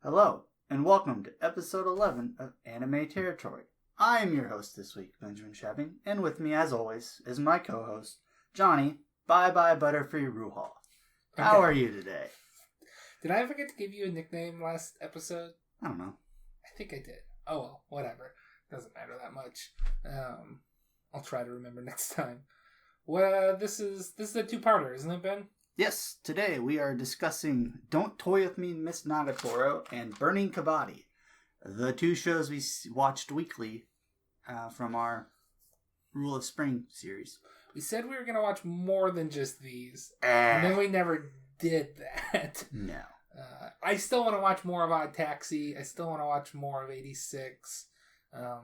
Hello, and welcome to episode 11 of Anime Territory. I am your host this week, Benjamin Shabbing, and with me, as always, is my co-host, Johnny, Bye-Bye Butterfree Ruhal. How are you today? Did I forget to give you a nickname last episode? I don't know. I think I did. Oh well, whatever. Doesn't matter that much. I'll try to remember next time. Well, this is a two-parter, isn't it, Ben? Yes, today we are discussing Don't Toy With Me, Miss Nagatoro and Burning Kabaddi, the two shows we watched weekly from our Rule of Spring series. We said we were going to watch more than just these, and then we never did that. No. I still want to watch more of Odd Taxi. I still want to watch more of 86. I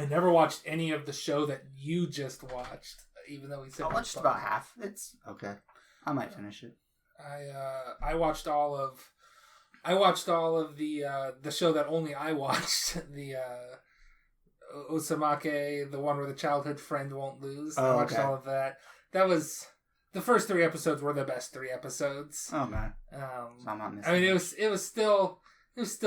never watched any of the show that you just watched, even though we said I watched about half. It's okay. I might finish it. I watched all of the show that only I watched, the Osamake, the one where the childhood friend won't lose. I watched all of that. That was the first 3 episodes were the best 3 episodes. Oh man. So I'm not missing. I mean, it was still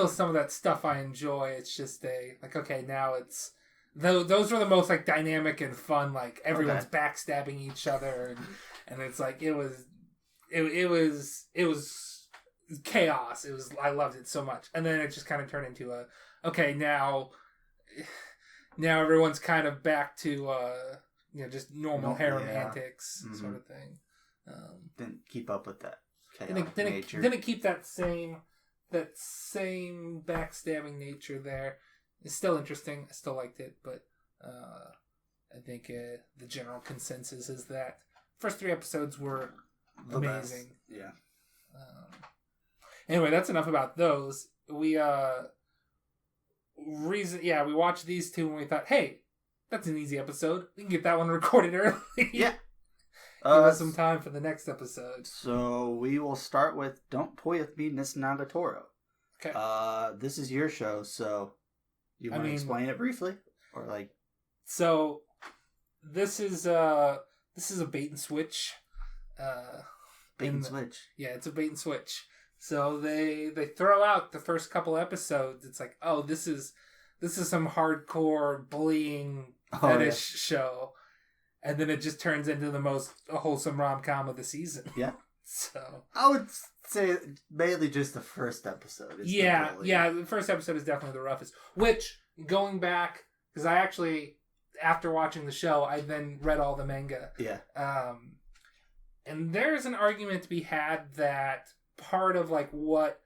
some of that stuff I enjoy. It's just now it's those were the most like dynamic and fun. Like everyone's backstabbing each other, and it's like it was chaos. I loved it so much, and then it just kind of turned into now everyone's kind of back to just normal harem antics sort of thing. Didn't keep up with that chaotic nature. Didn't keep that same backstabbing nature there. It's still interesting. I still liked it, but I think the general consensus is that first 3 episodes were amazing. Yeah. Anyway, that's enough about those. We watched these 2 and we thought, hey, that's an easy episode. We can get that one recorded early. Yeah. Give us some time for the next episode. So we will start with Don't Toy With Me, Miss Nagatoro. Okay. This is your show, so you want to explain it briefly, or like? So this is a bait and switch. Bait and switch. Yeah, it's a bait and switch. So they throw out the first couple episodes. It's like, oh, this is some hardcore bullying fetish show, and then it just turns into the most wholesome rom-com of the season. Yeah. So I would say mainly just the first episode. The first episode is definitely the roughest. Which, going back, because I actually, after watching the show, I then read all the manga. Yeah. And there's an argument to be had that part of what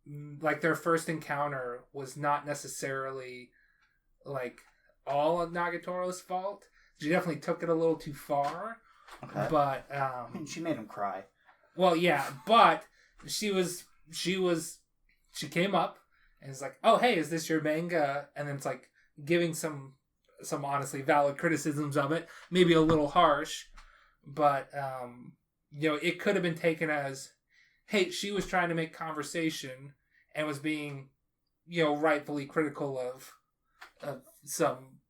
their first encounter was not necessarily all of Nagatoro's fault. She definitely took it a little too far. Okay. But she made him cry. Well, yeah, but she came up and is like, "Oh, hey, is this your manga?" And then it's like giving some honestly valid criticisms of it, maybe a little harsh, but it could have been taken as, hey, she was trying to make conversation and was being, rightfully critical of some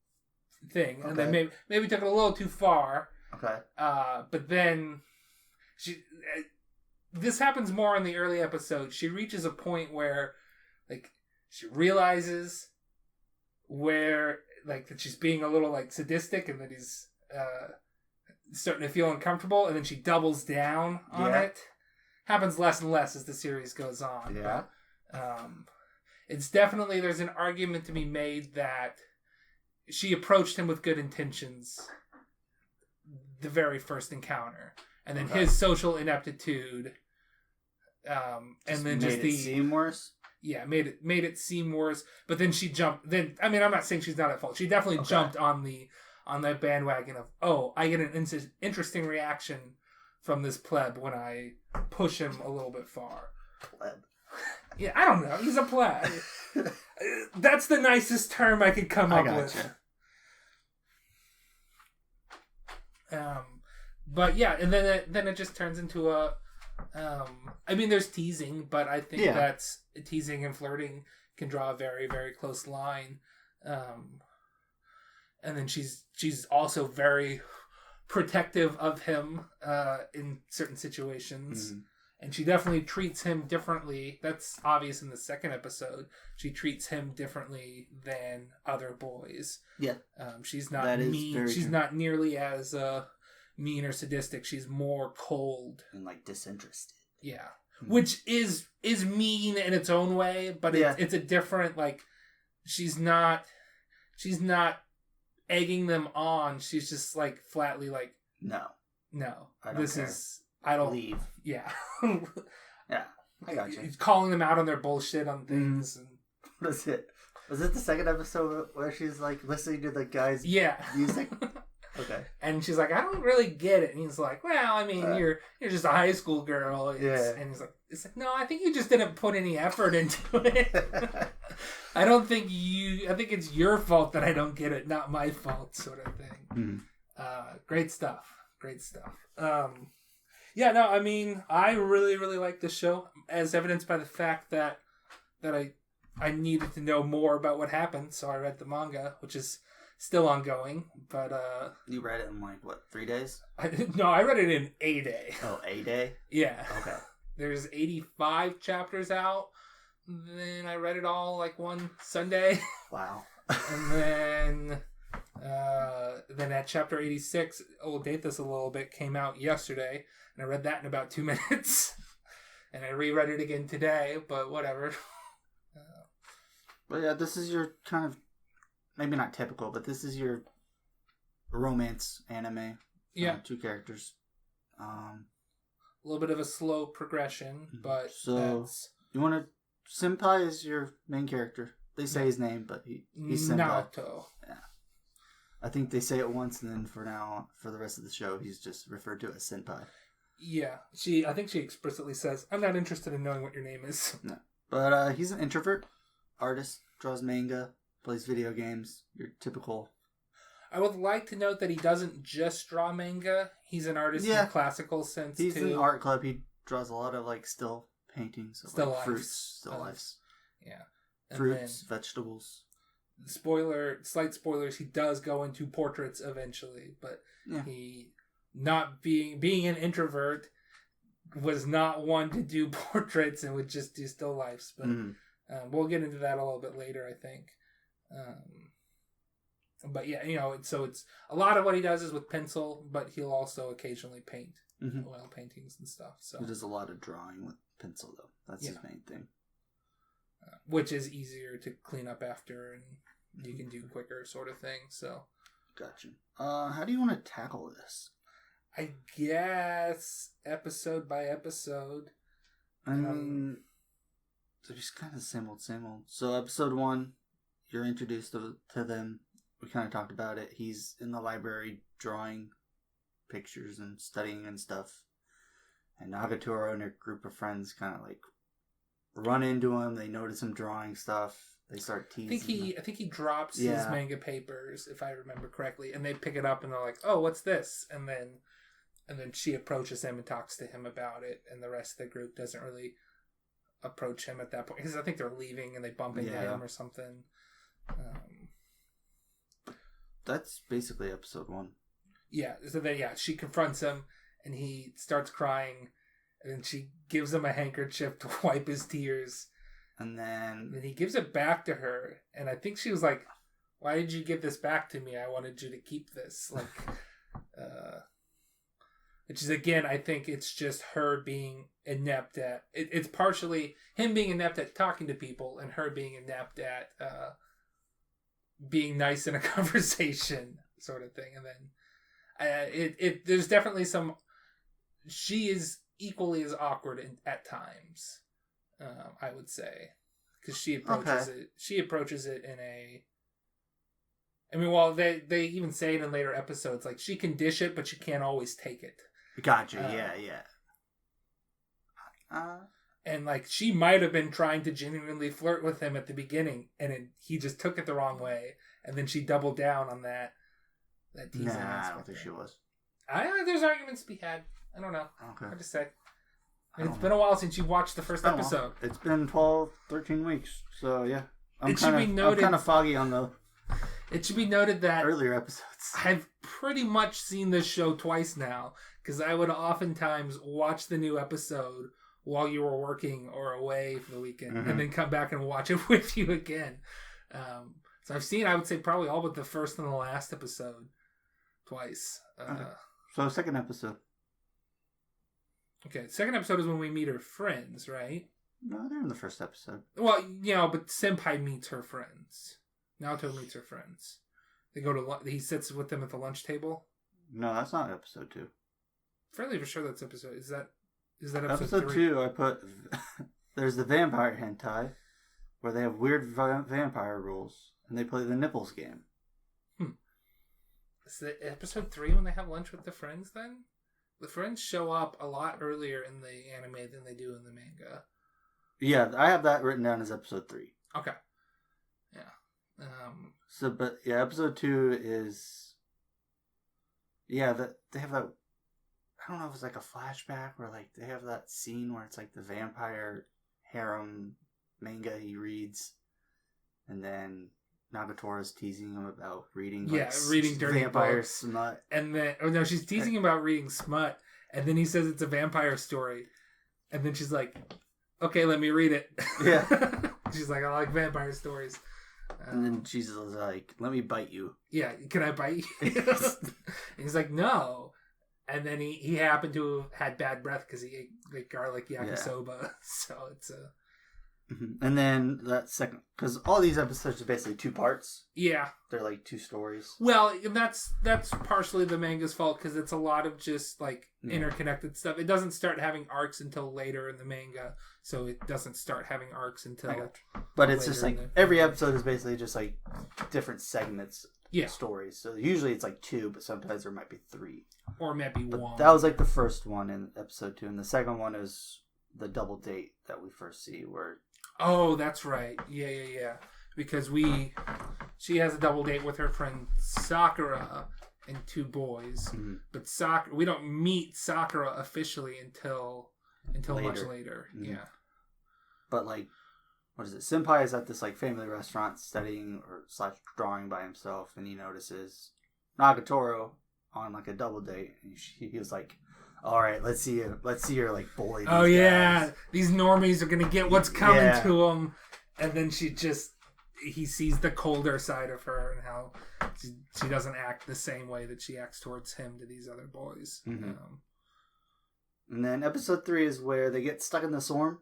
thing, and then maybe took it a little too far. Okay. But then this happens more in the early episodes. She reaches a point where, she realizes where, that she's being a little, sadistic, and that he's starting to feel uncomfortable, and then she doubles down on it. Happens less and less as the series goes on. Yeah. But, it's definitely, there's an argument to be made that she approached him with good intentions the very first encounter, and then his social ineptitude, and then just made it seem worse. Yeah, made it seem worse. But then she jumped. I'm not saying she's not at fault. She definitely jumped on that bandwagon of, oh, I get an interesting reaction from this pleb when I push him a little bit far. Pleb. Yeah, I don't know. He's a pleb. That's the nicest term I could come up with. But yeah, and then it just turns into a. There's teasing, but I think that's teasing and flirting can draw a very, very close line. And then she's also very protective of him in certain situations. And she definitely treats him differently. That's obvious in the second episode. She treats him differently than other boys. Yeah. She's not mean. She's not nearly as mean or sadistic. She's more cold. And, like, disinterested. Yeah. Which is mean in its own way, but it's a different, like, she's not egging them on. She's just, like, flatly like, no. I don't care. I don't leave. Yeah. Yeah. I got you. Calling them out on their bullshit on things. And... Was it the second episode where she's like listening to the guy's music? Okay. And she's like, I don't really get it. And he's like, well, I mean, you're just a high school girl. And he's like, no, I think you just didn't put any effort into it. I think it's your fault that I don't get it, not my fault, sort of thing. Great stuff. Yeah, no, I mean, I really, really like this show, as evidenced by the fact that I needed to know more about what happened, so I read the manga, which is still ongoing, but... You read it in, like, what, 3 days? No, I read it in a day. Oh, a day? Yeah. Okay. There's 85 chapters out, then I read it all, like, one Sunday. Wow. And then at chapter 86, we'll date this a little bit, came out yesterday, and I read that in about 2 minutes. And I reread it again today, but whatever. But yeah, this is your kind of, maybe not typical, but this is your romance anime. Yeah. 2 characters. A little bit of a slow progression, but so you want to... Senpai is your main character. They say his name, but he's Senpai. Nagatoro. Yeah. I think they say it once, and then for the rest of the show, he's just referred to as Senpai. Yeah. I think she explicitly says, I'm not interested in knowing what your name is. No. But he's an introvert, artist, draws manga, plays video games, your typical... I would like to note that he doesn't just draw manga. He's an artist in the classical sense, he's too. He's an art club. He draws a lot of, like, still paintings of still like, lifes. Fruits, still lifes. Yeah. And fruits, vegetables. Slight spoilers, he does go into portraits eventually, but he, not being an introvert, was not one to do portraits and would just do still lifes. But we'll get into that a little bit later, I think. But yeah, so it's a lot of what he does is with pencil, but he'll also occasionally paint oil paintings and stuff. So he does a lot of drawing with pencil, though. That's his main thing. Which is easier to clean up after and you can do quicker, sort of thing. So, gotcha. How do you want to tackle this? I guess episode by episode. I mean, so just kind of same old. So episode 1, you're introduced to them. We kind of talked about it. He's in the library drawing pictures and studying and stuff. And Nagatoro and a group of friends kind of like run into him. They notice him drawing stuff. They start teasing. I think he drops his manga papers, if I remember correctly, and they pick it up and they're like, "Oh, what's this?" And then she approaches him and talks to him about it, and the rest of the group doesn't really approach him at that point because I think they're leaving and they bump into him or something. That's basically episode 1. Yeah. So then, she confronts him and he starts crying, and then she gives him a handkerchief to wipe his tears. And then he gives it back to her, and I think she was like, "Why did you give this back to me? I wanted you to keep this." Like, which is, again, I think it's just her being inept at... It's partially him being inept at talking to people and her being inept at being nice in a conversation, sort of thing. And then there's definitely some... She is equally as awkward at times, I would say. Because she approaches it... She approaches it in a... I mean, well, they even say it in later episodes, like, she can dish it, but she can't always take it. Gotcha, yeah. And, like, she might have been trying to genuinely flirt with him at the beginning, and he just took it the wrong way, and then she doubled down on that teasing aspect. I don't think she was. There's arguments to be had. I don't know. Okay. Hard to say. It's been a while since you watched the first episode. It's been 12, 13 weeks, so yeah. I'm kind of foggy on the... It should be noted that earlier episodes. I've pretty much seen this show twice now, because I would oftentimes watch the new episode while you were working or away for the weekend, Mm-hmm. and then come back and watch it with you again. So I've seen, I would say, probably all but the first and the last episode twice. So second episode. Okay, second episode is when we meet her friends, right? No, they're in the first episode. Well, but Senpai meets her friends. Naoto meets her friends. They go to he sits with them at the lunch table. No, that's not episode 2. Fairly for sure that's episode. Is that episode 2? I put there's the vampire hentai where they have weird vampire rules and they play the nipples game. Is it episode 3 when they have lunch with the friends? Then the friends show up a lot earlier in the anime than they do in the manga. Yeah, I have that written down as episode 3. Okay. Yeah. But episode 2 is that they have that. I don't know if it's like a flashback where like they have that scene where it's like the vampire harem manga he reads, and then Nagatoro's teasing him about reading reading dirty vampire books. smut, and then she's teasing him about reading smut, and then he says it's a vampire story, and then she's like, okay, let me read it. Yeah. She's like, I like vampire stories. And then she's like, let me bite you. Yeah, can I bite you? And he's like, no. And then he happened to have had bad breath because he ate like garlic yakisoba. Yeah. So it's a... And then that second... Because all these episodes are basically 2 parts. Yeah. They're like 2 stories. Well, and that's partially the manga's fault because it's a lot of just like interconnected stuff. It doesn't start having arcs until later in the manga. So it doesn't start having arcs until... But it's just like every episode is basically just like different segments. Yeah. Stories. So usually it's like 2, but sometimes there might be 3. Or maybe 1. That was like the first one in episode 2. And the second one is the double date that we first see where... Oh, that's right. Yeah. Because she has a double date with her friend Sakura and 2 boys. Mm-hmm. But we don't meet Sakura officially until much later. Mm-hmm. Yeah. But like, what is it? Senpai is at this like family restaurant studying or / drawing by himself, and he notices Nagatoro on like a double date, and he was like, all right, let's see her like bully these guys. These normies are gonna get what's coming to them. And then he sees the colder side of her and how she doesn't act the same way that she acts towards him to these other boys. Mm-hmm. And then episode 3 is where they get stuck in the storm,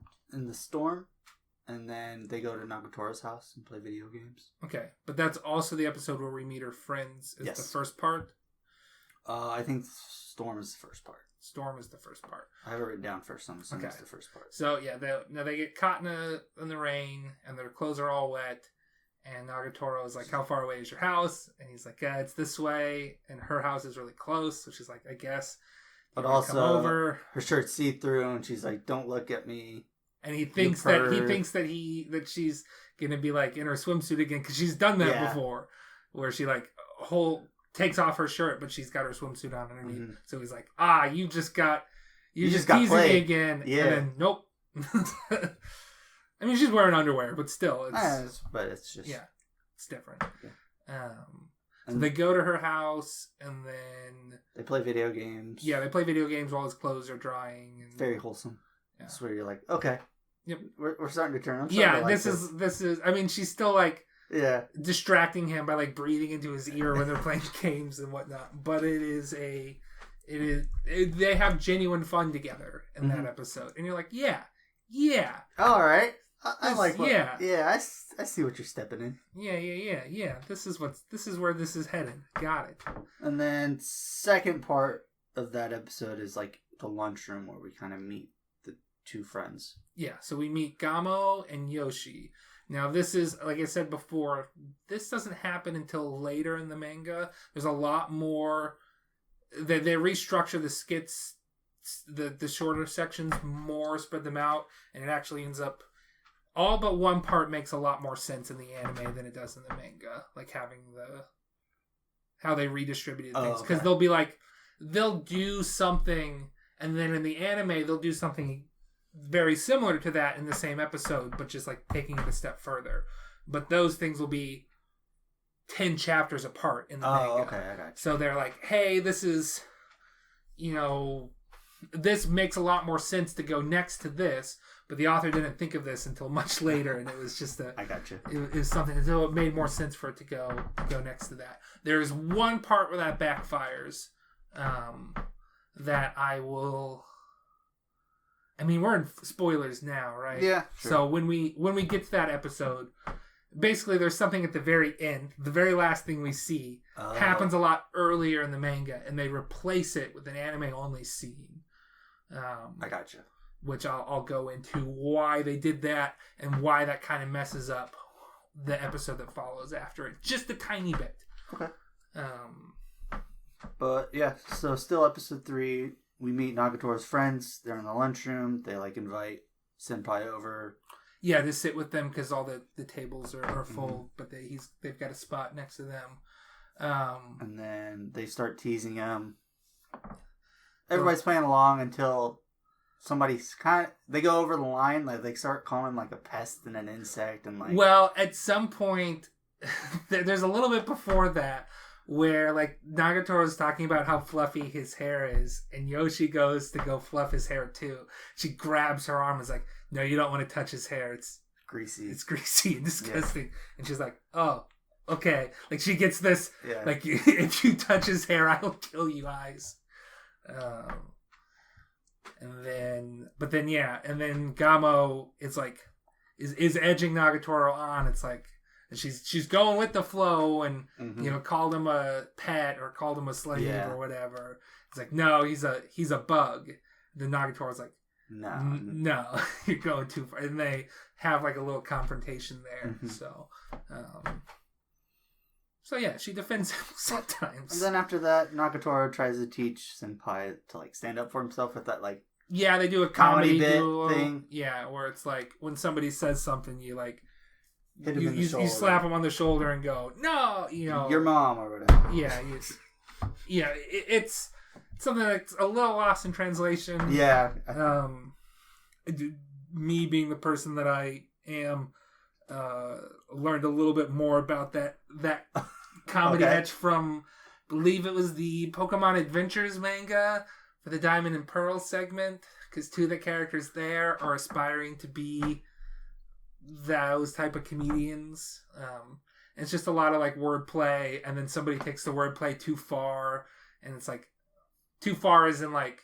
and then they go to Nagatoro's house and play video games. Okay, but that's also the episode where we meet her friends. Is the first part? I think Storm is the first part. Storm is the first part. I have it written down first. I'm assuming it's the first part. So yeah, they get caught in the rain, and their clothes are all wet. And Nagatoro is like, "How far away is your house?" And he's like, "Yeah, it's this way." And her house is really close, so she's like, "I guess." But also, come over. Her shirt's see through, and she's like, "Don't look at me." And he thinks that she's gonna be like in her swimsuit again because she's done that before, where she like takes off her shirt, but she's got her swimsuit on underneath. Mm-hmm. So he's like, you just teasing me again. Yeah. And then, nope. I mean, she's wearing underwear, but still. It's just... Yeah, it's different. Yeah. So they go to her house, and then... They play video games. Yeah, they play video games while his clothes are drying. And... Very wholesome. Yeah. That's where you're like, okay. Yep. We're starting to turn. This is... I mean, she's still like... Yeah, distracting him by like breathing into his ear when they're playing games and whatnot. But they have genuine fun together in that episode, and you're like, yeah, all right, I like, I see what you're stepping in. Yeah. This is where this is headed. Got it. And then second part of that episode is like the lunchroom where we kind of meet the 2 friends. Yeah, so we meet Gamo and Yoshi. Now, this is, like I said before, this doesn't happen until later in the manga. There's a lot more... They restructure the skits, the shorter sections more, spread them out, and it actually ends up... All but one part makes a lot more sense in the anime than it does in the manga. Like, having how they redistributed things. Because they'll be like... They'll do something, and then in the anime, they'll do something... very similar to that in the same episode, but just like taking it a step further. But those things will be 10 chapters apart in the manga. Okay, I got you. So they're like, hey, this is, this makes a lot more sense to go next to this, but the author didn't think of this until much later, and it was just I got you. It was something, so it made more sense for it to go next to that. There is one part where that backfires, that I will. I mean, we're in spoilers now, right? Yeah. Sure. So when we get to that episode, basically there's something at the very end. The very last thing we see happens a lot earlier in the manga, and they replace it with an anime only scene. I gotcha. Which I'll go into why they did that and why that kind of messes up the episode that follows after it, just a tiny bit. Okay. But yeah, so still episode 3. We meet Nagatoro's friends. They're in the lunchroom. They invite Senpai over. Yeah, to sit with them because all the tables are full, but they've got a spot next to them. And then they start teasing him. Everybody's playing along until somebody's they go over the line. They start calling him a pest and an insect and Well, at some point, there's a little bit before that where Nagatoro's talking about how fluffy his hair is, and Yoshi goes to go fluff his hair too. She grabs her arm and is like, "No, you don't want to touch his hair. It's greasy. It's greasy and disgusting." Yeah. And she's like, "Oh, okay." She gets this. Yeah. If you touch his hair, I will kill you, eyes. And then Gamo is is edging Nagatoro on. It's and she's going with the flow, and called him a pet or called him a slave or whatever. It's no, he's a bug. Then Nagatoro's no, you're going too far. And they have a little confrontation there. So yeah, she defends him sometimes. And then after that, Nagatoro tries to teach Senpai to stand up for himself with that yeah, they do a comedy bit duo thing. Yeah, where it's when somebody says something, you hit him in the shoulder. You slap him on the shoulder and go, "No, your mom," or whatever. Yeah, it's something that's a little lost in translation. Yeah. Me being the person that I am, learned a little bit more about that comedy etch from, I believe it was the Pokemon Adventures manga for the Diamond and Pearl segment, because 2 of the characters there are aspiring to be those type of comedians. It's just a lot of wordplay, and then somebody takes the wordplay too far, and it's too far as in I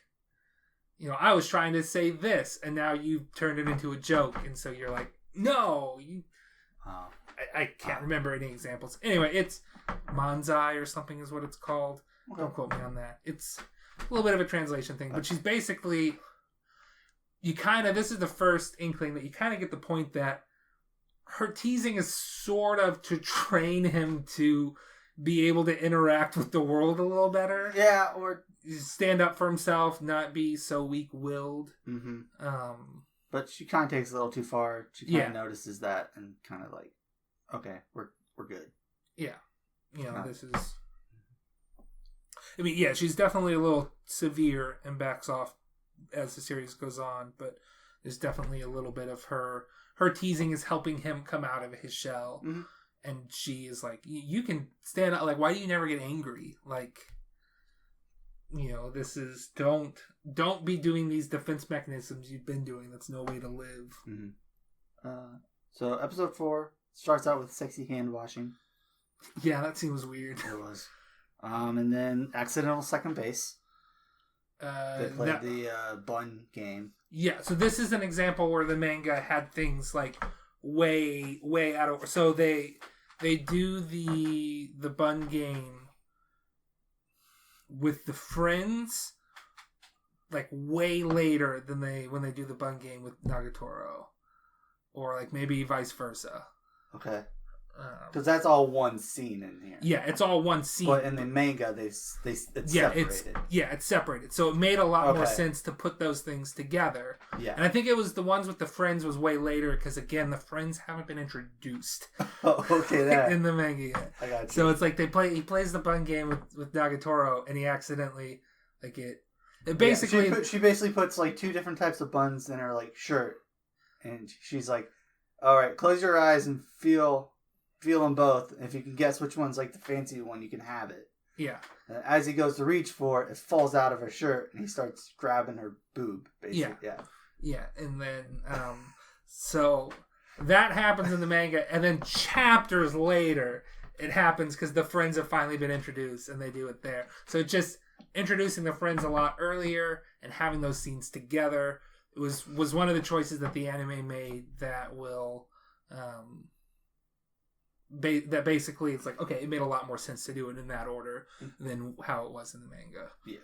was trying to say this, and now you turned it into a joke, and so you're no, you. I can't remember any examples. Anyway, it's Manzai or something is what it's called. Okay. Don't quote me on that. It's a little bit of a translation thing, but she's basically, this is the first inkling that you kind of get the point that her teasing is sort of to train him to be able to interact with the world a little better. Yeah, or stand up for himself, not be so weak-willed. But she kind of takes it a little too far. She kind of notices that and kind of okay, we're good. Yeah. This is... I mean, yeah, she's definitely a little severe and backs off as the series goes on, but there's definitely a little bit of her teasing is helping him come out of his shell. Mm-hmm. And she is you can stand up. Why do you never get angry? This is... Don't be doing these defense mechanisms you've been doing. That's no way to live. Mm-hmm. So episode 4 starts out with sexy hand washing. Yeah, that scene was weird. It was. And then accidental second base. They played the bun game. Yeah, so this is an example where the manga had things way out of... So they do the bun game with the friends way later than when they do the bun game with Nagatoro, or maybe vice versa. Okay. Because that's all one scene in here. Yeah, it's all one scene. But in the manga, it's separated. It's separated. So it made a lot more sense to put those things together. Yeah. And I think it was the ones with the friends was way later, because again, the friends haven't been introduced. In the manga yet. I got you. So it's he plays the bun game with Nagatoro, and he accidentally it basically... Yeah, she basically puts 2 different types of buns in her shirt, and she's all right, close your eyes and feel them both. If you can guess which one's the fancy one, you can have it. Yeah. As he goes to reach for it, it falls out of her shirt, and he starts grabbing her boob, basically. Yeah, and then, so that happens in the manga, and then chapters later, it happens because the friends have finally been introduced, and they do it there. So just introducing the friends a lot earlier and having those scenes together was one of the choices that the anime made that will that basically it's like, okay, it made a lot more sense to do it in that order than how it was in the manga. Yeah.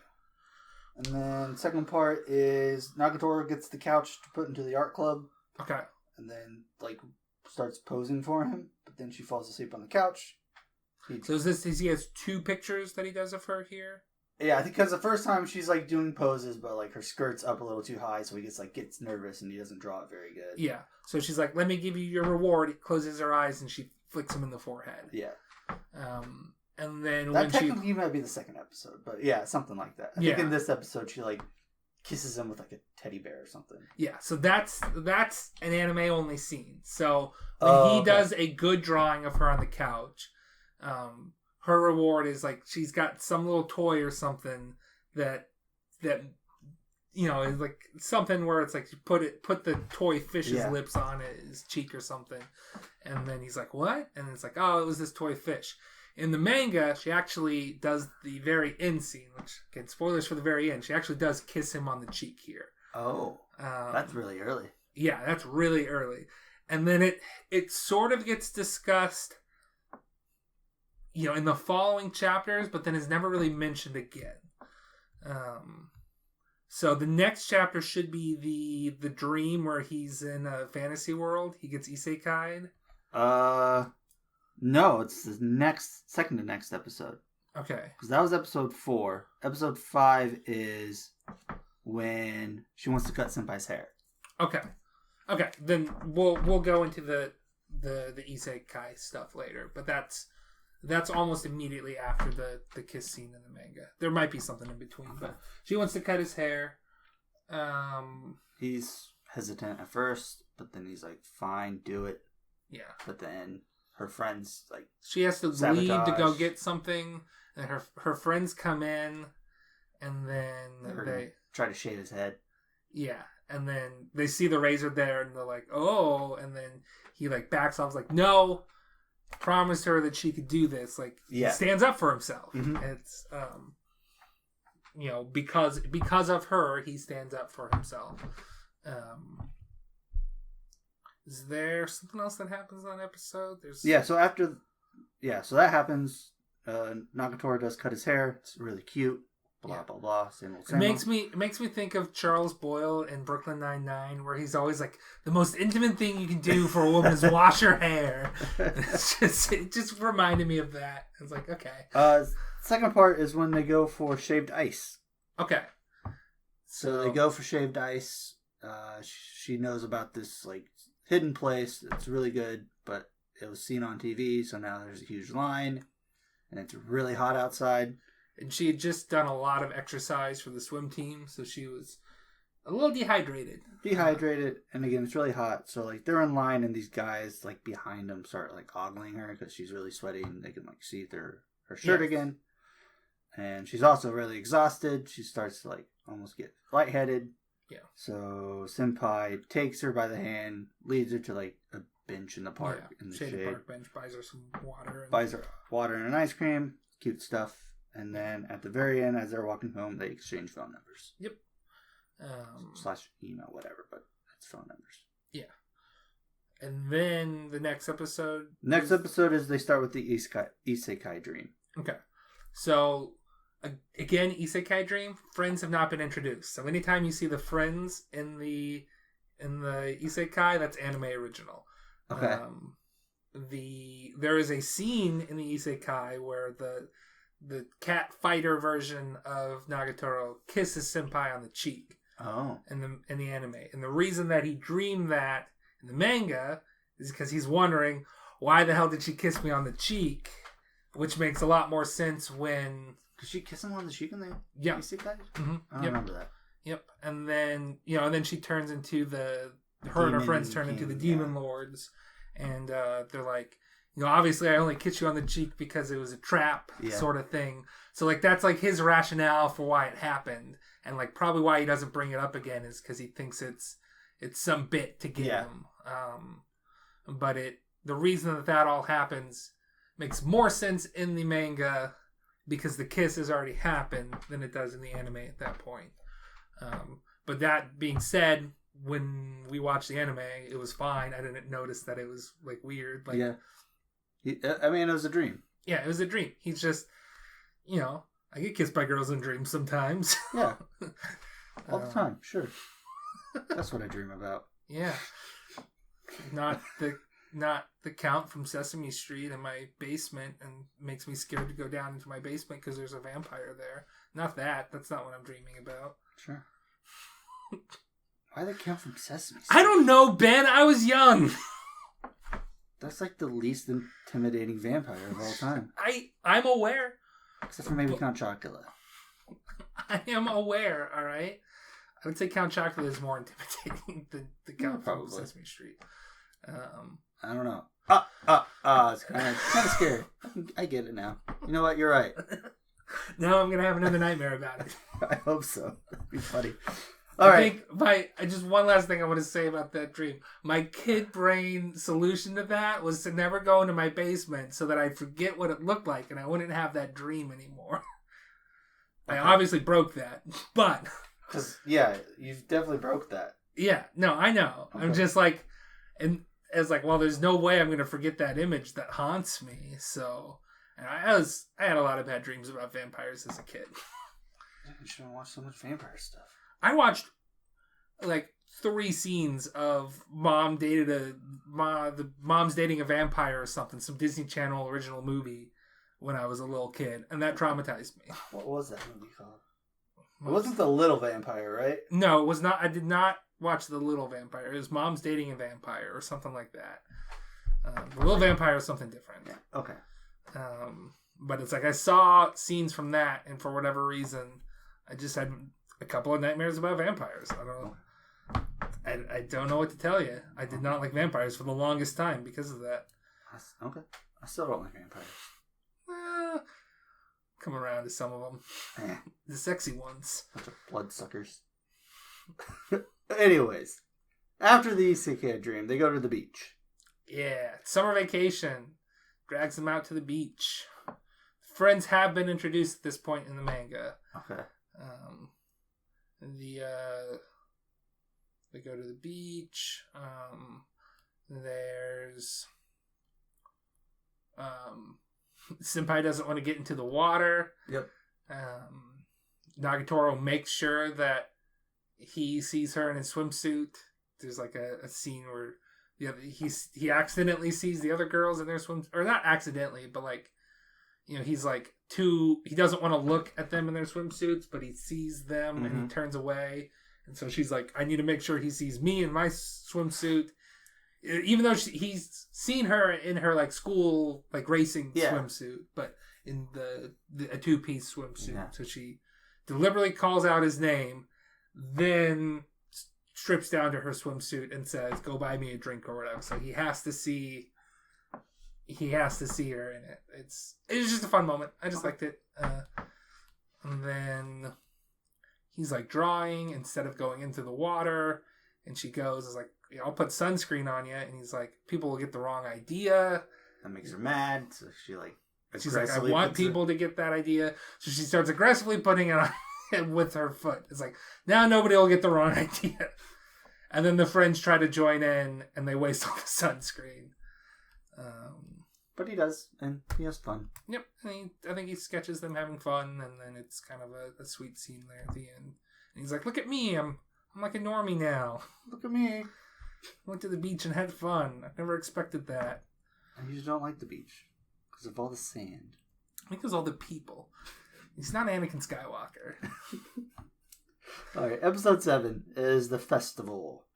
And then second part is Nagatoro gets the couch to put into the art club. Okay. And then like starts posing for him, but then she falls asleep on the couch. So he has two pictures that he does of her here? Yeah, I think because the first time she's like doing poses, but like her skirt's up a little too high, so he gets nervous and he doesn't draw it very good. Yeah. So she's like, "Let me give you your reward." He closes her eyes and she flicks him in the forehead. Yeah. And then that technically might be the second episode, but yeah, something like that. I think in this episode she like kisses him with like a teddy bear or something. Yeah. So that's an anime only scene. So when he does a good drawing of her on the couch, her reward is like she's got some little toy or something that you know is like something where it's like you put the toy fish's lips on his cheek or something, and then he's like, what? And it's like, oh, it was this toy fish. In the manga, she actually does the very end scene, which again, spoilers for the very end. She actually does kiss him on the cheek here. Oh, that's really early. Yeah, that's really early, and then it sort of gets discussed, you know, in the following chapters, but then is never really mentioned again. So the next chapter should be the dream where he's in a fantasy world. He gets isekai'd. No, it's the second to next episode. Okay. Because that was episode 4. Episode 5 is when she wants to cut Senpai's hair. Okay. Then we'll go into the isekai stuff later, but that's almost immediately after the kiss scene in the manga. There might be something in between, but she wants to cut his hair. He's hesitant at first, but then he's like, fine, do it. Yeah. But then her friends like she has to leave to go get something, and her friends come in, and then they try to shave his head. Yeah. And then they see the razor there, and they're like, oh, and then he like backs off, like, no. Promised her that she could do this. Like, he stands up for himself. Mm-hmm. It's you know, because of her, he stands up for himself. Is there something else that happens in that episode? So that happens. Nagatoro does cut his hair. It's really cute. Blah blah blah. It makes me think of Charles Boyle in Brooklyn Nine-Nine, where he's always like, the most intimate thing you can do for a woman is wash her hair. It just reminded me of that. It's like, okay. Second part is when they go for shaved ice. Okay. So they go for shaved ice. She knows about this like hidden place. It's really good, but it was seen on TV, so now there's a huge line, and it's really hot outside. And she had just done a lot of exercise for the swim team, so she was a little dehydrated. And again, it's really hot. So, like, they're in line, and these guys, like, behind them start, like, ogling her because she's really sweaty, and they can, like, see her shirt again. And she's also really exhausted. She starts to, like, almost get lightheaded. Yeah. So, Senpai takes her by the hand, leads her to, like, a bench in the park. In the shade. Park bench, buys her some water. Buys her water and an ice cream. Cute stuff. And then at the very end, as they're walking home, they exchange phone numbers. Yep. / email, whatever, but it's phone numbers. Yeah. And then the next episode... Next episode is they start with the isekai dream. Okay. So, again, isekai dream, friends have not been introduced. So anytime you see the friends in the isekai, that's anime original. Okay. There is a scene in the isekai where the cat fighter version of Nagatoro kisses Senpai on the cheek. Oh. In the anime. And the reason that he dreamed that in the manga is because he's wondering, why the hell did she kiss me on the cheek? Which makes a lot more sense when... Did she kiss him on the cheek in the isekai? Mm-hmm. I don't remember that. Yep. And then, then she turns into her and her friends turn into the demon lords. And they're like, obviously I only kissed you on the cheek because it was a trap Yeah. sort of thing. So, like, that's, like, his rationale for why it happened. And, like, probably why he doesn't bring it up again is because he thinks it's some bit to get him. But the reason that all happens makes more sense in the manga because the kiss has already happened than it does in the anime at that point. But that being said, when we watched the anime, it was fine. I didn't notice that it was, like, weird. Like, I mean, it was a dream. Yeah, it was a dream. He's just, I get kissed by girls in dreams sometimes. Yeah. All the time, sure. That's what I dream about. Yeah. Not the Count from Sesame Street in my basement and makes me scared to go down into my basement because there's a vampire there. Not that. That's not what I'm dreaming about. Sure. Why the Count from Sesame Street? I don't know, Ben. I was young. That's like the least intimidating vampire of all time. I'm aware. Except for maybe Count Chocula. I am aware, all right? I would say Count Chocula is more intimidating than the Count from Sesame Street. I don't know. It's kind of scary. I get it now. You know what? You're right. Now I'm going to have another nightmare about it. I hope so. That'd be funny. I think just one last thing I want to say about that dream. My kid brain solution to that was to never go into my basement so that I'd forget what it looked like and I wouldn't have that dream anymore. Okay. I obviously broke that, but... Yeah, you definitely broke that. Yeah, no, I know. Okay. I'm just like... And it's like, well, there's no way I'm going to forget that image that haunts me, so... And I had a lot of bad dreams about vampires as a kid. You shouldn't watch so much vampire stuff. I watched like 3 scenes of mom's dating a vampire or something, some Disney Channel original movie when I was a little kid, and that traumatized me. What was that movie called? It wasn't The Little Vampire, right? No, it was not. I did not watch The Little Vampire. It was Mom's Dating a Vampire or something like that. The Little Vampire is something different. Yeah. Okay. But it's like I saw scenes from that, and for whatever reason, I just had a couple of nightmares about vampires. I don't know what to tell you. I did not like vampires for the longest time because of that. Okay. I still don't like vampires. Come around to some of them. The sexy ones. Bunch of bloodsuckers. Anyways, after the isekai dream, they go to the beach. Yeah, summer vacation. Drags them out to the beach. Friends have been introduced at this point in the manga. Okay. They go to the beach. There's Senpai doesn't want to get into the water. Yep. Nagatoro makes sure that he sees her in a swimsuit. There's like a scene where he accidentally sees the other girls in their swim, or not accidentally, but like, he's like he doesn't want to look at them in their swimsuits, but he sees them and he turns away. And so she's like, I need to make sure he sees me in my swimsuit. Even though he's seen her in her like school, like racing swimsuit, but in a 2-piece swimsuit. Yeah. So she deliberately calls out his name, then strips down to her swimsuit and says, go buy me a drink or whatever. So he has to see her in it. It's just a fun moment. I just liked it. And then he's like drawing instead of going into the water, and she goes, is like, I'll put sunscreen on you, and he's like, people will get the wrong idea. That makes her mad, so she's like, I want people to get that idea. So she starts aggressively putting it on with her foot. It's like, now nobody will get the wrong idea. And then the friends try to join in, and they waste all the sunscreen. But he does, and he has fun. Yep, and I think he sketches them having fun, and then it's kind of a sweet scene there at the end. And he's like, look at me, I'm like a normie now. Look at me. I went to the beach and had fun. I've never expected that. I usually don't like the beach because of all the sand. I think it was all the people. He's not Anakin Skywalker. Alright, episode 7 is the festival.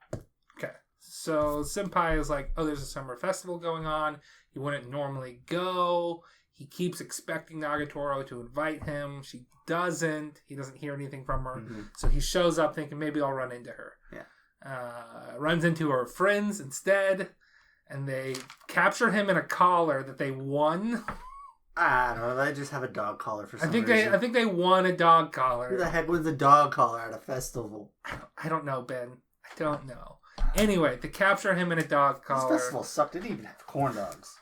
Okay. So Senpai is like, oh, there's a summer festival going on. He wouldn't normally go. He keeps expecting Nagatoro to invite him. She doesn't. He doesn't hear anything from her. Mm-hmm. So he shows up thinking maybe I'll run into her. Yeah. Runs into her friends instead. and they capture him in a collar that they won. I don't know. They just have a dog collar for some reason. I think they won a dog collar. Who the heck wins a dog collar at a festival? I don't know, Ben. I don't know. Anyway, they capture him in a dog collar. This festival sucked. It didn't even have corn dogs.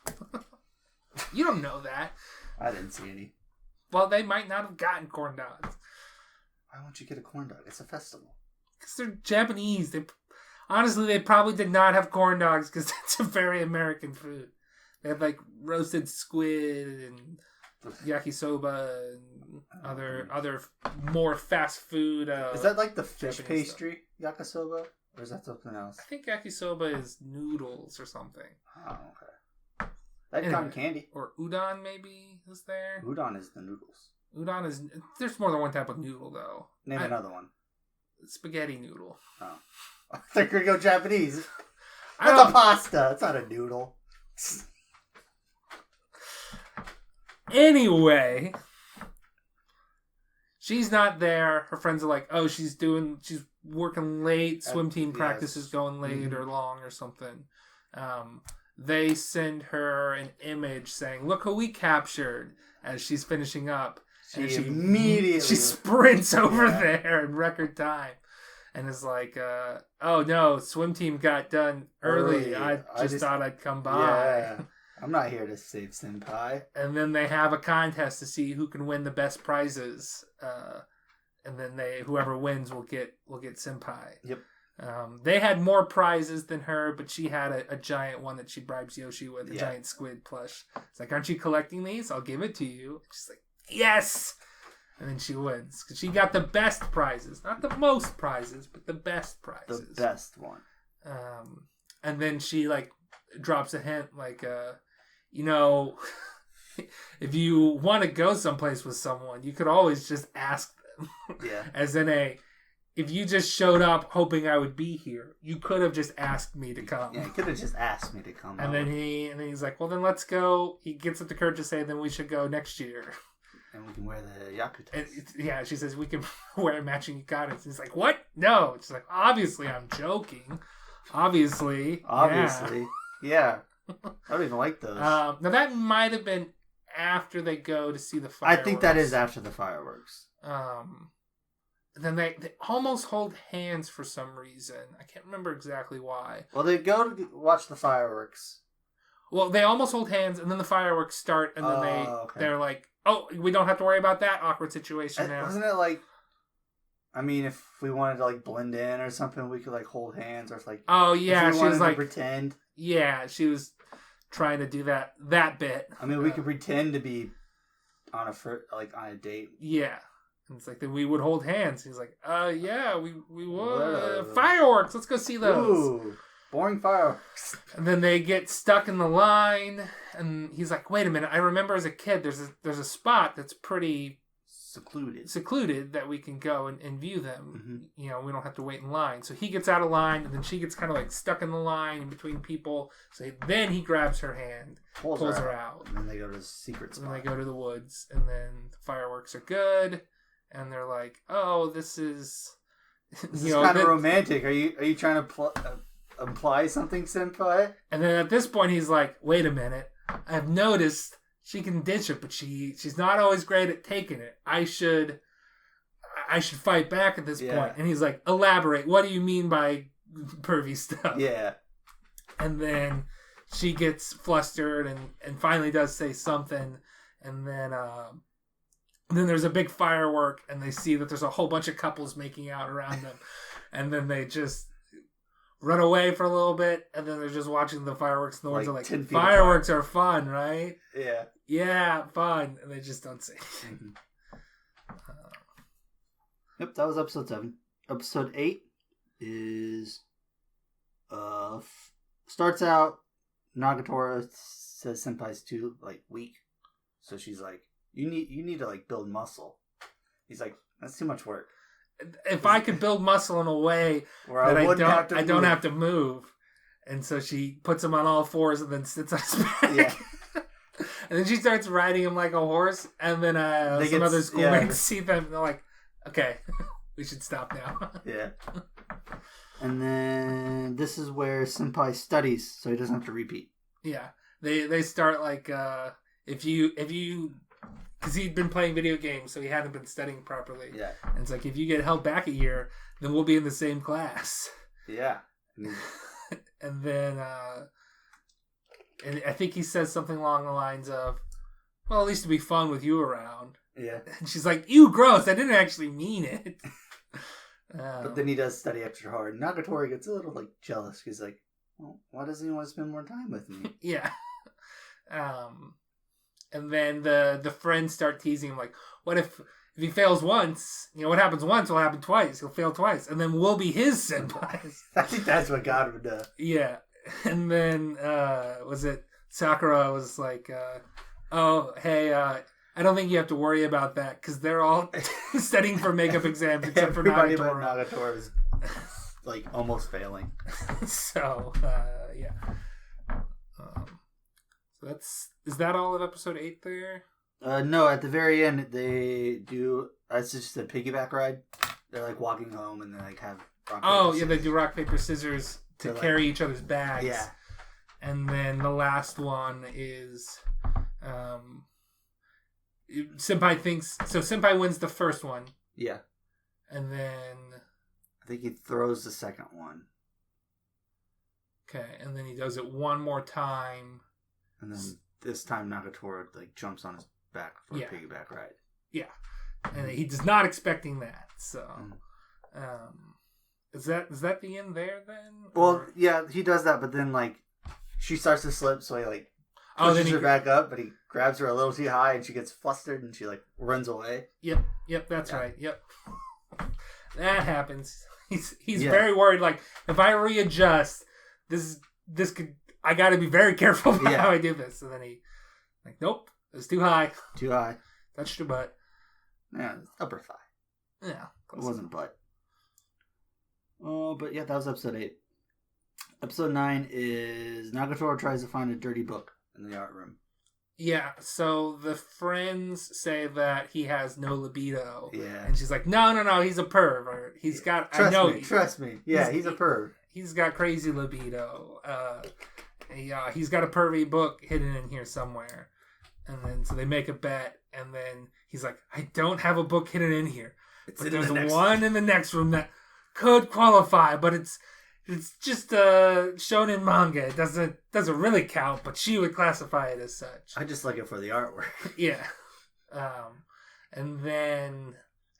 You don't know that. I didn't see any. Well, they might not have gotten corn dogs. Why won't you get a corn dog? It's a festival. Because they're Japanese. Honestly, they probably did not have corn dogs because that's a very American food. They had like roasted squid and yakisoba and other more fast food. Is that like the fish Japanese pastry yakisoba, or is that something else? I think yakisoba is noodles or something. Oh, okay. That cotton candy or udon maybe is there. Udon is the noodles. Udon is there's more than one type of noodle though. Name another one. Spaghetti noodle. Oh, they're gonna go Japanese. That's a pasta. It's not a noodle. Anyway, she's not there. Her friends are like, oh, she's working late. Swim team practice is going late or long or something. They send her an image saying, look who we captured as she's finishing up. She sprints over there in record time. And is like, oh no, swim team got done early. I just thought I'd come by. Yeah. I'm not here to save Senpai. And then they have a contest to see who can win the best prizes. And then whoever wins will get Senpai. Yep. They had more prizes than her, but she had a giant one that she bribes Yoshi with, a giant squid plush. It's like, aren't you collecting these? I'll give it to you. She's like, yes! And then she wins. Because she got the best prizes. Not the most prizes, but the best prizes. The best one. And then she, like, drops a hint, like, if you want to go someplace with someone, you could always just ask them. Yeah. As in if you just showed up hoping I would be here, you could have just asked me to come. Yeah, you could have just asked me to come. And then he's like, well, then let's go. He gets up the courage to say, then we should go next year. And we can wear the yakutas. Yeah, she says, we can wear matching yukatas. He's like, what? No. She's like, obviously, I'm joking. Obviously. Yeah. I don't even like those. Now, that might have been after they go to see the fireworks. I think that is after the fireworks. Then they almost hold hands for some reason. I can't remember exactly why. Well, they go to watch the fireworks. Well, they almost hold hands, and then the fireworks start, and then they're like, oh, we don't have to worry about that awkward situation now. Wasn't it like, I mean, if we wanted to like blend in or something, we could like hold hands, or if like, oh yeah, she was like pretend. Yeah, she was trying to do that bit. I mean, we could pretend to be on a date. Yeah. And it's like, then we would hold hands. He's like, yeah, we would. Fireworks, let's go see those. Ooh, boring fireworks. And then they get stuck in the line, and he's like, wait a minute, I remember as a kid, there's a spot that's pretty secluded that we can go and view them. Mm-hmm. We don't have to wait in line. So he gets out of line, and then she gets kind of like stuck in the line in between people. So then he grabs her hand, pulls her out. And then they go to the secret spot. And then they go to the woods, and then the fireworks are good. And they're like, "Oh, this is kind of romantic. Are you trying to imply something, Senpai?" And then at this point, he's like, "Wait a minute. I've noticed she can ditch it, but she's not always great at taking it. I should fight back at this point." And he's like, "Elaborate. What do you mean by pervy stuff?" Yeah. And then she gets flustered and finally does say something, and then there's a big firework, and they see that there's a whole bunch of couples making out around them. And then they just run away for a little bit, and then they're just watching the fireworks, and the ones are like, fireworks are fun, right? Yeah. Yeah, fun. And they just don't say anything. Yep, that was episode 7. Episode 8 is... starts out, Nagatoro says Senpai's too, weak. So she's like, You need to build muscle. He's like, that's too much work. If I could build muscle in a way that I don't have to move. And so she puts him on all fours and then sits on his back. Yeah. And then she starts riding him like a horse. And then some other schoolmates see them and they're like, okay, we should stop now. Yeah. And then this is where Senpai studies, so he doesn't have to repeat. Yeah, they start like if you because he'd been playing video games, so he hadn't been studying properly. Yeah, and it's like if you get held back a year, then we'll be in the same class. Yeah, and then and I think he says something along the lines of, "Well, at least it'd be fun with you around." Yeah, and she's like, "Ew, gross! I didn't actually mean it." But then he does study extra hard. Nagatoro gets a little like jealous. He's like, "Well, why doesn't he want to spend more time with me?" Yeah. And then the friends start teasing him like, "What if he fails once? You know, what happens once will happen twice. He'll fail twice, and then we'll be his senpais." I think that's what God would do. Yeah. And then was it Sakura was like, "Oh, hey, I don't think you have to worry about that because they're all studying for makeup exams except for Nagatoro." Everybody but Nagatoro is like almost failing. So yeah. So is that all of episode 8 there? No, at the very end they do. It's just a piggyback ride. They're like walking home and they like have. They do rock paper scissors to carry each other's bags. Yeah. And then the last one is, Senpai wins the first one. Yeah. And then I think he throws the second one. Okay, and then he does it one more time. And then this time Nagatoro like jumps on his back for a piggyback ride. Yeah. And he's not expecting that. So is that the end there then? Well, yeah, he does that, but then like she starts to slip, so he like pushes her back up, but he grabs her a little too high and she gets flustered and she like runs away. Yep, that's right. Yep. That happens. He's very worried, like, if I readjust, this could, I got to be very careful about how I do this. And then he, like, nope, it's too high. Too high. Touched your butt. Yeah, upper thigh. Yeah. It wasn't butt. Oh, but yeah, that was episode 8. Episode 9 is Nagatoro tries to find a dirty book in the art room. Yeah, so the friends say that he has no libido. Yeah. And she's like, no, he's a perv. Or he's got, Trust me. Yeah, he's a perv. He's got crazy libido. He's got a pervy book hidden in here somewhere. And then, so they make a bet. And then he's like, I don't have a book hidden in here. But there's one in the next room that could qualify, but it's just shown in manga. It doesn't really count, but she would classify it as such. I just like it for the artwork. Yeah. And then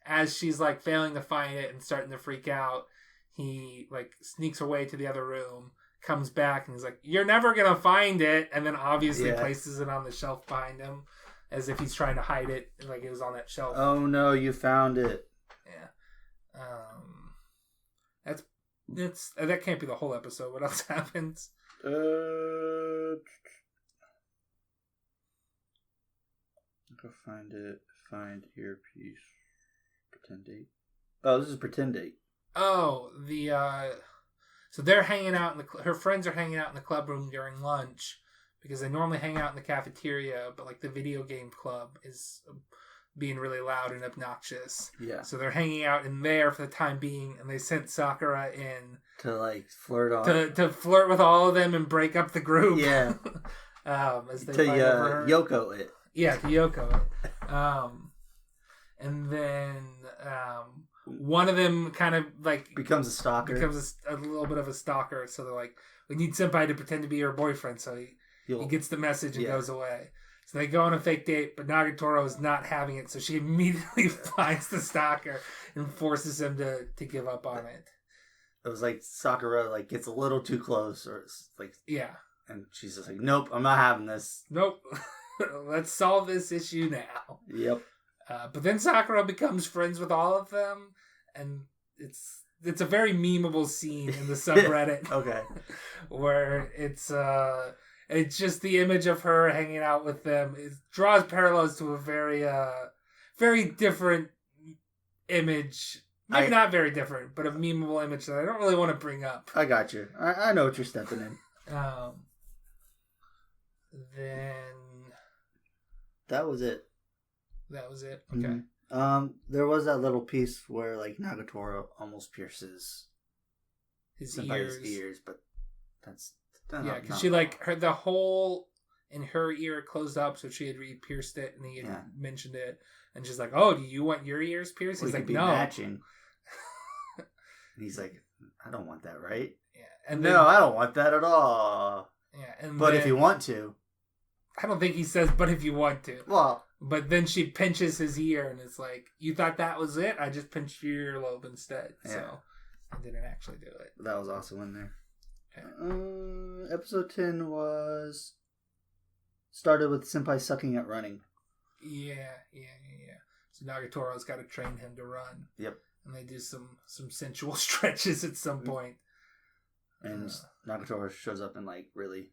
as she's like failing to find it and starting to freak out, he like sneaks away to the other room, comes back, and he's like, "You're never gonna find it," and then obviously places it on the shelf behind him as if he's trying to hide it, like it was on that shelf. Oh no, you found it. Yeah. That can't be the whole episode. What else happens? Go find it. Find earpiece. Pretend date. Oh, this is pretend date. Oh, so they're hanging out her friends are hanging out in the club room during lunch because they normally hang out in the cafeteria, but like the video game club is being really loud and obnoxious. Yeah. So they're hanging out in there for the time being, and they sent Sakura in to like flirt on to flirt with all of them and break up the group. Yeah. As they to Yoko it. Yeah, to Yoko it. And then one of them kind of like becomes a stalker. Becomes a little bit of a stalker. So they're like, we need Senpai to pretend to be her boyfriend. So he gets the message and goes away. So they go on a fake date, but Nagatoro is not having it. So she immediately finds the stalker and forces him to give up on it. It was like Sakura like gets a little too close, or it's like and she's just like, nope, I'm not having this. Nope, let's solve this issue now. Yep. But then Sakura becomes friends with all of them, and it's a very memeable scene in the subreddit. Okay. Where it's just the image of her hanging out with them. It draws parallels to a very very different image. Maybe not very different, but a memeable image that I don't really want to bring up. I got you. I know what you're stepping in. Then that was it. That was it. Okay. There was that little piece where like Nagatoro almost pierces his Senpai's ears. But that's because she like the hole in her ear closed up, so she had pierced it, and he had mentioned it, and she's like, "Oh, do you want your ears pierced?" He's like, "No." Matching. And he's like, "I don't want that, right?" Yeah, and no, I don't want that at all. Yeah, but if you want to, I don't think he says, "But if you want to." Well, but then she pinches his ear, and it's like, "You thought that was it? I just pinched your earlobe instead." Yeah. So I didn't actually do it. That was also in there. Okay. Episode 10 started with Senpai sucking at running. Yeah. So Nagatoro's got to train him to run. Yep. And they do some sensual stretches at some point. And Nagatoro shows up in like really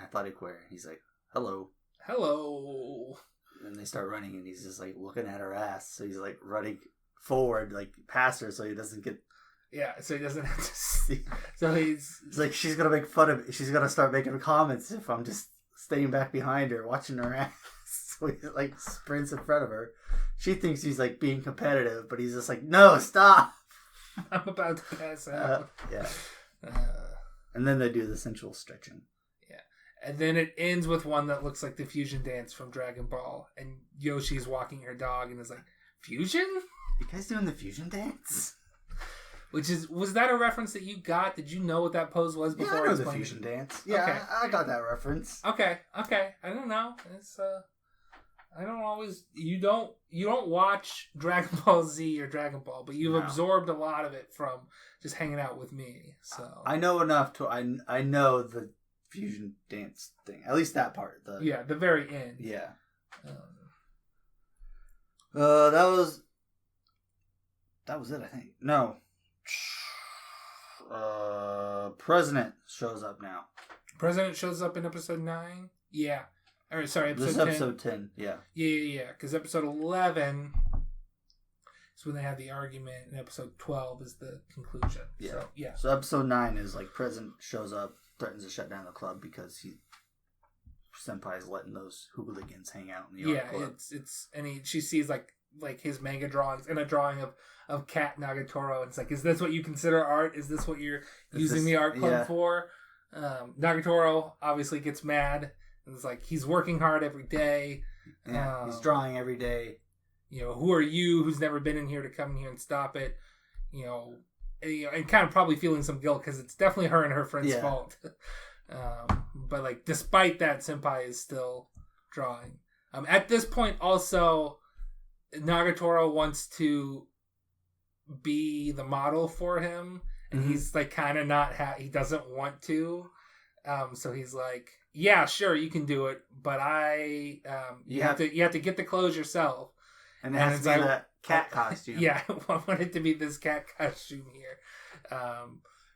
athletic wear. He's like, "Hello." And they start running, and he's just like looking at her ass. So he's like running forward, like past her, so he doesn't get. Yeah, so he doesn't have to see. So he's like, she's gonna make fun of. She's gonna start making comments if I'm just staying back behind her, watching her ass. So he like sprints in front of her. She thinks he's like being competitive, but he's just like, "No, stop! I'm about to pass out." Yeah. And then they do the sensual stretching. Yeah, and then it ends with one that looks like the fusion dance from Dragon Ball, and Yoshi's walking her dog, and is like, "Fusion? You guys doing the fusion dance?" Was that a reference that you got? Did you know what that pose was before? Yeah, I know the fusion dance. Yeah, okay. I got that reference. Okay. I don't know. It's I don't always. You don't watch Dragon Ball Z or Dragon Ball, but you've absorbed a lot of it from just hanging out with me. So I know enough to I know the fusion dance thing. At least that part. The very end. Yeah. That was it. I think no. President shows up now. President shows up in episode 9. Yeah. Or sorry, episode 10. This is episode 10. Yeah. Yeah. Because episode 11 is when they have the argument, and episode 12 is the conclusion. Yeah. So episode 9 is like President shows up, threatens to shut down the club because Senpai is letting those hooligans hang out in the art club. She sees like his manga drawings and a drawing of Cat Nagatoro. And it's like, is this what you consider art? Is this what you're using the art club for? Nagatoro obviously gets mad. And it's like, he's working hard every day. Yeah, he's drawing every day. Who are you who's never been in here to come in here and stop it? And kind of probably feeling some guilt because it's definitely her and her friend's fault. But like, despite that, Senpai is still drawing. At this point, also, Nagatoro wants to be the model for him, and he's like kind of not. He doesn't want to. So he's like, "Yeah, sure, you can do it, but you have to get the clothes yourself." And it has to be that cat costume. Yeah, I want it to be this cat costume here.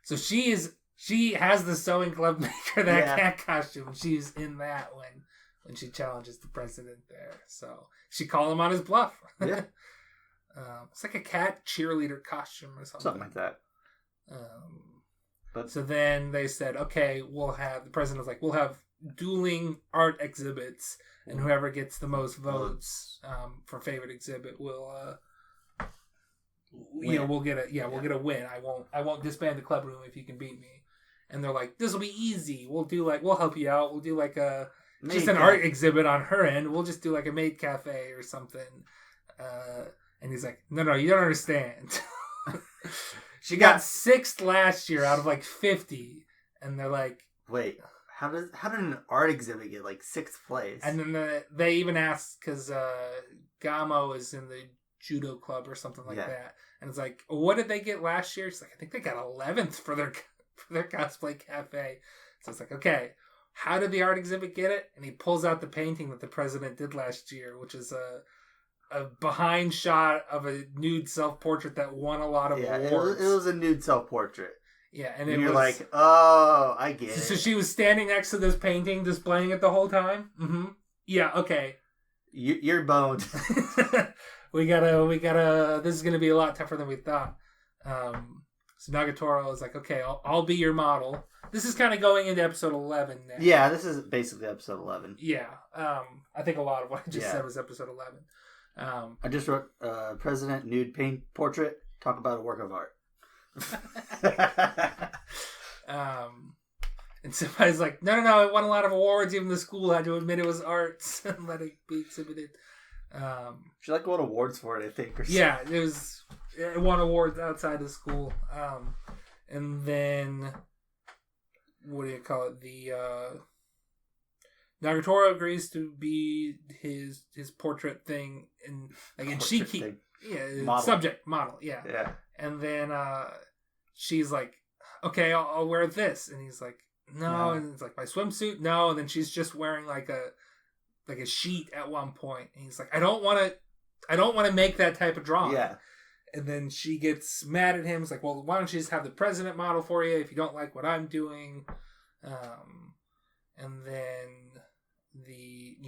So she has the sewing club maker cat costume, and she's in that when she challenges the president there. So she called him on his bluff. Yeah. It's like a cat cheerleader costume or something. Something like that. So then they said, okay, the president was like, we'll have dueling art exhibits, and whoever gets the most votes for favorite exhibit will we'll get a win. I won't disband the club room if you can beat me. And they're like, this will be easy. We'll help you out. We'll do like an art exhibit on her end. We'll just do like a maid cafe or something. And he's like, no, you don't understand. She got 6th last year out of like 50. And they're like, wait, how did an art exhibit get like 6th place? And then they even asked, because Gamo is in the judo club or something like that. And it's like, what did they get last year? She's like, I think they got 11th for their cosplay cafe. So it's like, okay, how did the art exhibit get it? And he pulls out the painting that the president did last year, which is a behind shot of a nude self-portrait that won a lot of awards. It was a nude self-portrait. Yeah, and you're like, oh, I get it. So she was standing next to this painting, displaying it the whole time? Mm-hmm. Yeah, okay. You're boned. we gotta, this is gonna be a lot tougher than we thought. So Nagatoro is like, okay, I'll be your model. This is kind of going into episode 11 now. Yeah, this is basically episode 11. Yeah. I think a lot of what I just said was episode 11. I just wrote President Nude Paint Portrait. Talk about a work of art. And somebody's like, no, it won a lot of awards. Even the school had to admit it was arts and let it be exhibited. She won awards for it, I think. Or yeah, it won awards outside of school. And then, what do you call it? The Nagatoro agrees to be his portrait thing, and she subject model, yeah. And then she's like, okay, I'll wear this, and he's like, no, and it's like my swimsuit, no, and then she's just wearing like a sheet at one point, and he's like, I don't want to make that type of drawing. Yeah. And then she gets mad at him. It's like, well, why don't you just have the president model for you if you don't like what I'm doing? And then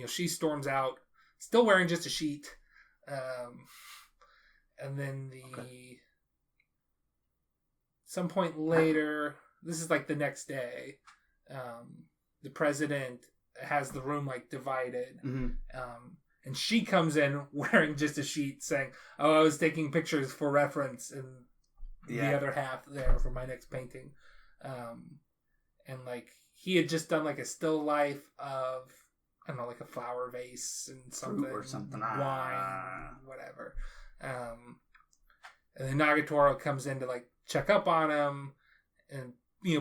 she storms out, still wearing just a sheet. And then some point later, this is like the next day, the president has the room like divided. Mm-hmm. And she comes in wearing just a sheet saying, oh, I was taking pictures for reference and the other half there for my next painting. And like he had just done like a still life of, I don't know, like a flower vase and something. Fruit or something. Wine, whatever. And then Nagatoro comes in to like check up on him and,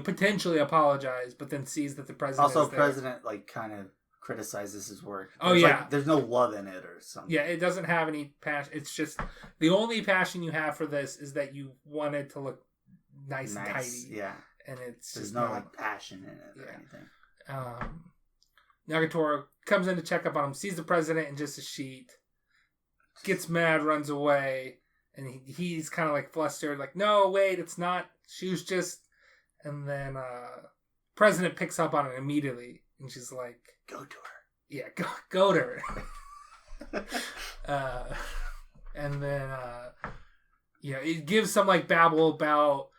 potentially apologize, but then sees that the president also president like kind of criticizes his work. There's no love in it or something. Yeah, it doesn't have any passion. It's just the only passion you have for this is that you want it to look nice and tidy. Yeah, and there's no like passion in it or anything. Nagatoro comes in to check up on him, sees the president in just a sheet, gets mad, runs away, and he's kind of like flustered, like, no, wait, it's not. She was just, and then president picks up on it immediately, and she's like, go to her. Yeah, go to her. And then, it gives some like babble about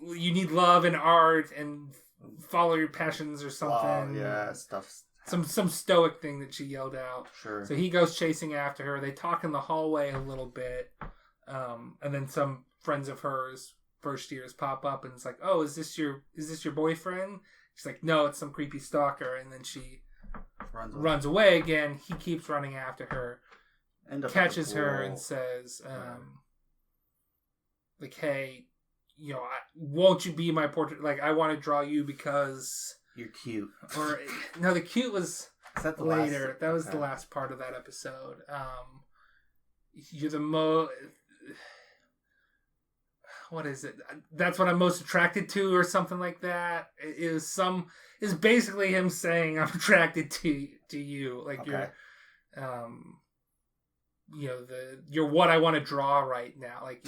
you need love and art and follow your passions or something. Stuff. Some stoic thing that she yelled out. Sure. So he goes chasing after her. They talk in the hallway a little bit, and then some friends of hers, first years, pop up and it's like, oh, is this your boyfriend? She's like, no, it's some creepy stalker. And then she runs away again. He keeps running after her, catches her and says, like, hey, won't you be my portrait? Like, I want to draw you because you're cute. Or no, the cute was that later. Last? That was the last part of that episode. You're the what is it? That's what I'm most attracted to, or something like that. Is basically him saying I'm attracted to you, like you're what I want to draw right now. Like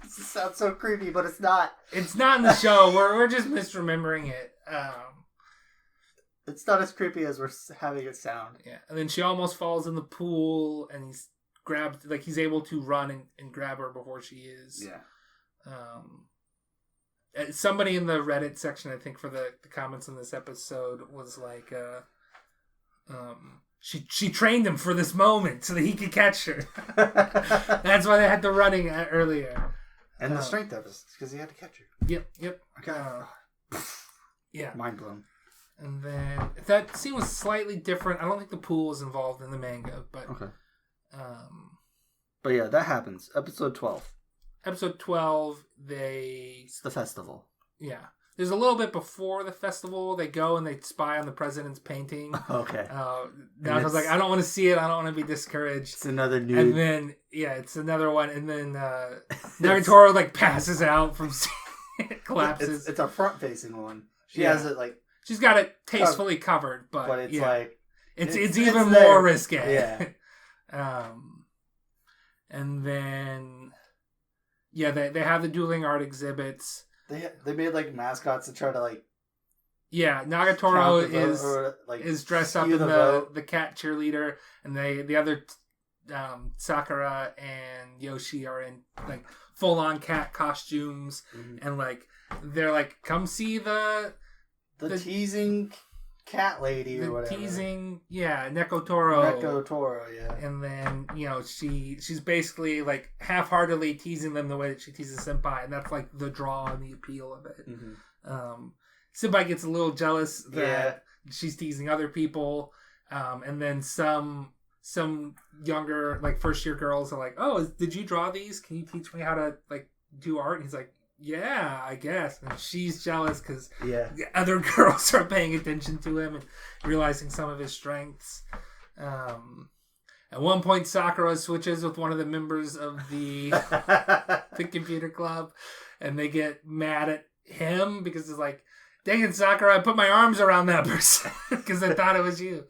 This sounds so creepy, but it's not. It's not in the show. We're just misremembering it. It's not as creepy as we're having it sound. Yeah, and then she almost falls in the pool, and he's able to run and grab her before she is. Yeah. Somebody in the Reddit section, I think, for the comments on this episode was like, she trained him for this moment so that he could catch her. That's why they had the running earlier. And the strength of it, because he had to catch her. Yep. Okay. Yeah. Mind blown. And then that scene was slightly different. I don't think the pool was involved in the manga, but okay. But yeah, that happens. Episode 12. Episode 12, it's the festival. Yeah. There's a little bit before the festival. They go and they spy on the president's painting. Okay. Now I was like, I don't want to see it. I don't want to be discouraged. It's another nude. And then, it's another one. And then Nagatoro like passes out from it collapses. It's a front-facing one. She has it like... She's got it tastefully covered, but it's like... It's even more risque. Yeah. And then... Yeah, they have the dueling art exhibits. They made like mascots to try to like. Yeah, Nagatoro is dressed up in the cat cheerleader, and the other Sakura and Yoshi are in like full on cat costumes, and like they're like, come see the teasing cat lady or whatever. Teasing, Nagatoro. Nagatoro, yeah. And then, she's basically, like, half-heartedly teasing them the way that she teases Senpai, and that's, like, the draw and the appeal of it. Mm-hmm. Senpai gets a little jealous that she's teasing other people, and then some younger, like, first-year girls are like, oh, did you draw these? Can you teach me how to, like, do art? And he's like, yeah, I guess. And she's jealous because other girls are paying attention to him and realizing some of his strengths. At one point, Sakura switches with one of the members of the computer club, and they get mad at him because it's like, dang it, Sakura, I put my arms around that person because I thought it was you.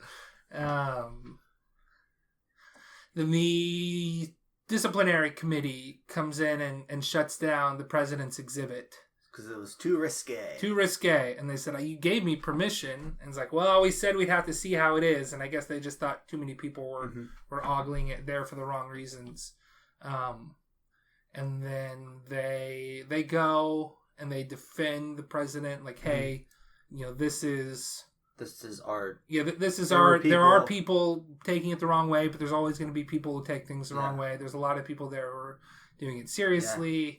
The disciplinary committee comes in and shuts down the president's exhibit. Because it was too risque. Too risque. And they said, you gave me permission. And it's like, well, we said we'd have to see how it is. And I guess they just thought too many people were ogling it there for the wrong reasons. And then they go and they defend the president. Like, hey, this is art. Yeah, this is art. There are people taking it the wrong way, but there's always going to be people who take things the wrong way. There's a lot of people there who are doing it seriously. Yeah.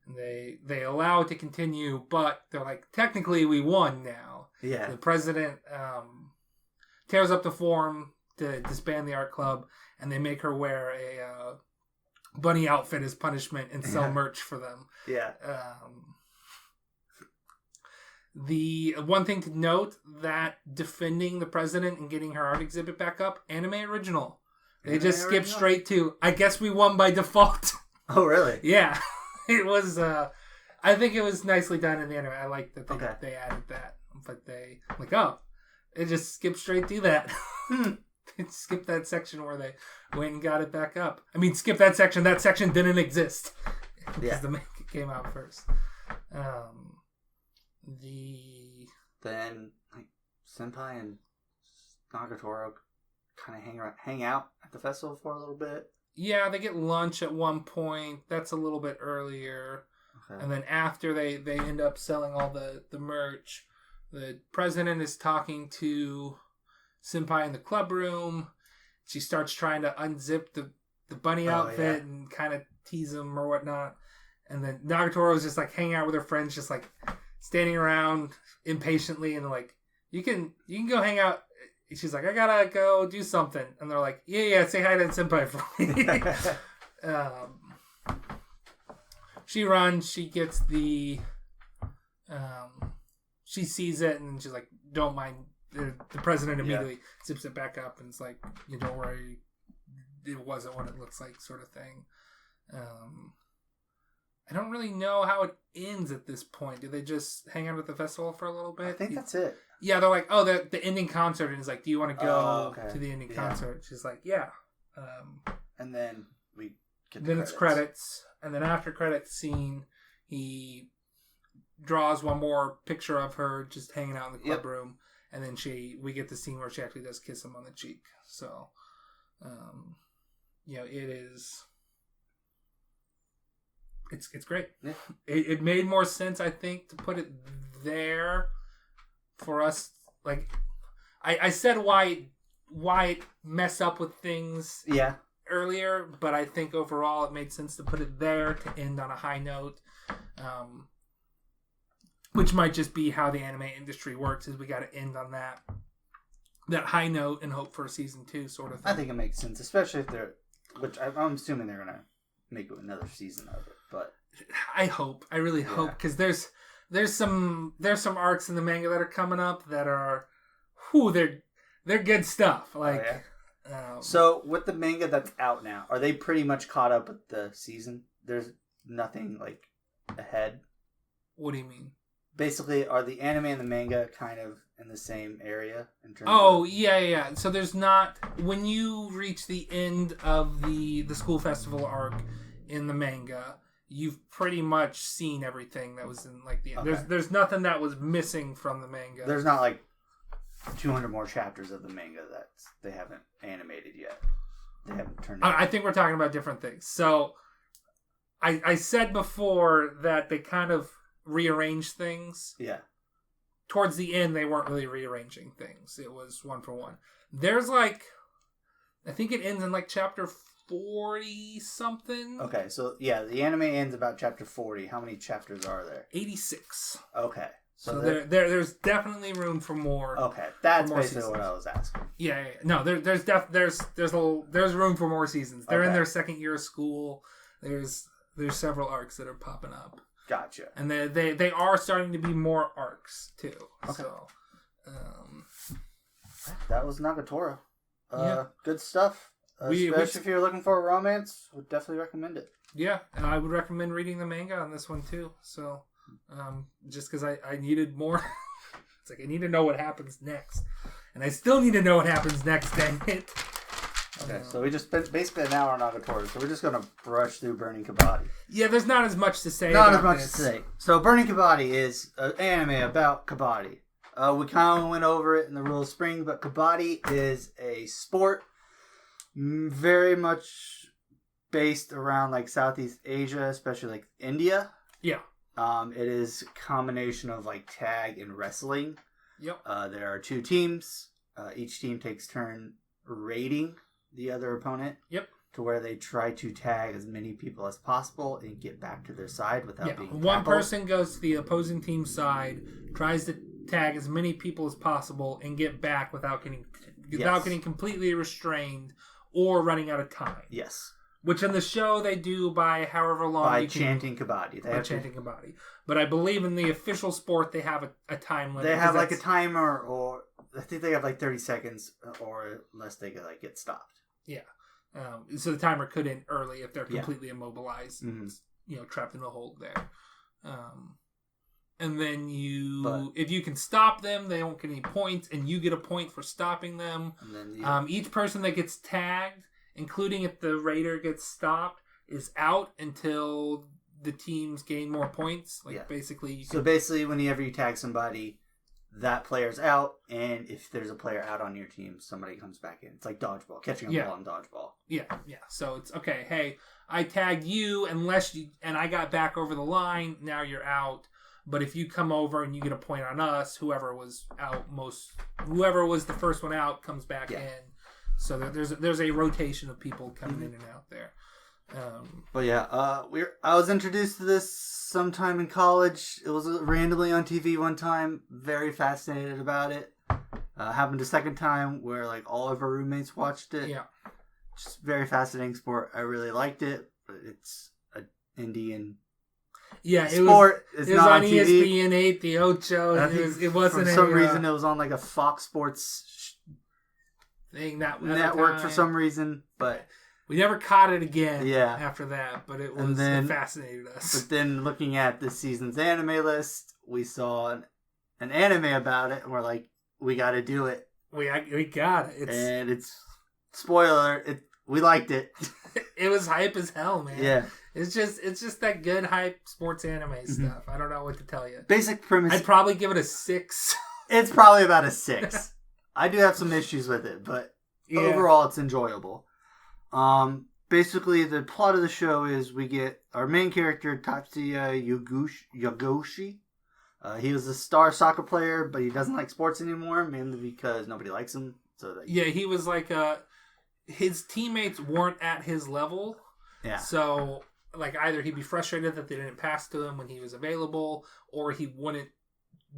And they allow it to continue, but they're like, technically we won now. Yeah. The president tears up the form to disband the art club, and they make her wear a bunny outfit as punishment and sell merch for them. Yeah. The one thing to note, that defending the president and getting her art exhibit back up, anime original. They just skip straight to, I guess we won by default. Oh, really? Yeah. It was, I think it was nicely done in the anime. I like that they added that. But it just skipped straight to that. It skipped that section where they went and got it back up. I mean, skip that section. That section didn't exist. Because the manga came out first. Then, like, Senpai and Nagatoro kind of hang out at the festival for a little bit. Yeah, they get lunch at one point. That's a little bit earlier. Okay. And then after they end up selling all the merch, the president is talking to Senpai in the club room. She starts trying to unzip the bunny outfit and kind of tease him or whatnot. And then Nagatoro is just like hanging out with her friends, just like standing around impatiently, and they're like, you can go hang out. She's like, I gotta go do something. And they're like, yeah, say hi to Senpai for me. She runs, she gets she sees it, and she's like, don't mind. The president immediately zips it back up, and it's like, don't worry, it wasn't what it looks like, sort of thing. I don't really know how it ends at this point. Do they just hang out at the festival for a little bit? I think that's it. Yeah, they're like, the ending concert, and it's like, do you want to go to the ending concert? She's like, yeah. And then we get the credits. It's credits, and then after credits scene, he draws one more picture of her just hanging out in the club room, and then we get the scene where she actually does kiss him on the cheek. So, it is. It's great. Yeah. It made more sense, I think, to put it there for us. Like, I said why mess up with things earlier, but I think overall it made sense to put it there to end on a high note, which might just be how the anime industry works, is we got to end on that high note and hope for a season 2 sort of thing. I think it makes sense, especially if which I'm assuming they're going to make another season of it. But I really hope, because there's some arcs in the manga that are coming up that are, they're good stuff. Like, so with the manga that's out now, are they pretty much caught up with the season? There's nothing like ahead. What do you mean? Basically, are the anime and the manga kind of in the same area in terms of... yeah. So there's not, when you reach the end of the school festival arc in the manga, you've pretty much seen everything that was in like the end. Okay. There's nothing that was missing from the manga. There's not like 200 more chapters of the manga that they haven't animated yet. They haven't turned. I think we're talking about different things. So I said before that they kind of rearranged things. Yeah. towards the end, they weren't really rearranging things. It was 1-for-1. There's like, I think it ends in like chapter 40 something. Okay, so yeah, the anime ends about chapter 40. How many chapters are there? 86. Okay. So there's definitely room for more. Okay, that's more basically seasons. what I was asking. Yeah. No, there's room for more seasons. They're in their second year of school. There's several arcs that are popping up. Gotcha. And they are starting to be more arcs too. Okay. So, that was Nagatoro. Yeah. Good stuff. Especially if you're looking for a romance, would definitely recommend it. Yeah, and I would recommend reading the manga on this one too. So, just because I needed more. It's like I need to know what happens next, and I still need to know what happens next. Dang it! Okay, so we just spent basically an hour on Nagatoro, so we're just gonna brush through Burning Kabaddi. Yeah, there's not as much to say. Not as much to say. So Burning Kabaddi is an anime about Kabaddi. We kind of went over it in the Rule of Spring, but Kabaddi is a sport very much based around like Southeast Asia, especially like India. Yeah. It is a combination of like tag and wrestling. Yep. There are 2 teams. Each team takes turn raiding the other opponent. Yep. To where they try to tag as many people as possible and get back to their side without being one tackled. person goes to the opposing team's side, tries to tag as many people as possible, and get back without getting completely restrained or running out of time. Yes. Which in the show they do by however long by chanting Kabaddi. Kabaddi. But I believe in the official sport they have a time limit. They have like a timer, or I think they have like 30 seconds, or unless they get stopped. Yeah. So the timer could end early if they're completely immobilized, trapped in a hold there. And then if you can stop them, they don't get any points, and you get a point for stopping them. And then each person that gets tagged, including if the raider gets stopped, is out until the teams gain more points. Basically, basically, whenever you tag somebody, that player's out, and if there's a player out on your team, somebody comes back in. It's like dodgeball, catching a ball in dodgeball. Yeah. So it's okay. Hey, I tagged you, and I got back over the line. Now you're out. But if you come over and you get a point on us, whoever was the first one out comes back in. So there's a rotation of people coming in and out there. I was introduced to this sometime in college. It was randomly on TV one time. Very fascinated about it. Happened a second time where like all of our roommates watched it. Yeah, just very fascinating sport. I really liked it, but it's an Indian. Yeah, sport. It was not on ESPN 8, the Ocho. It wasn't for some reason. It was on like a Fox Sports thing network for some reason, but we never caught it again. Yeah. After that, but it fascinated us. But then looking at this season's anime list, we saw an anime about it, and we're like, we got to do it. We got it. And it's spoiler. We liked it. It was hype as hell, man. Yeah. It's just that good hype sports anime stuff. I don't know what to tell you. Basic premise. I'd probably give it a 6. It's probably about a 6. I do have some issues with it, but overall it's enjoyable. Basically the plot of the show is we get our main character Tatsuya Yagoshi. He was a star soccer player, but he doesn't like sports anymore, mainly because nobody likes him. He was like his teammates weren't at his level. Yeah. So like either he'd be frustrated that they didn't pass to him when he was available, or he wouldn't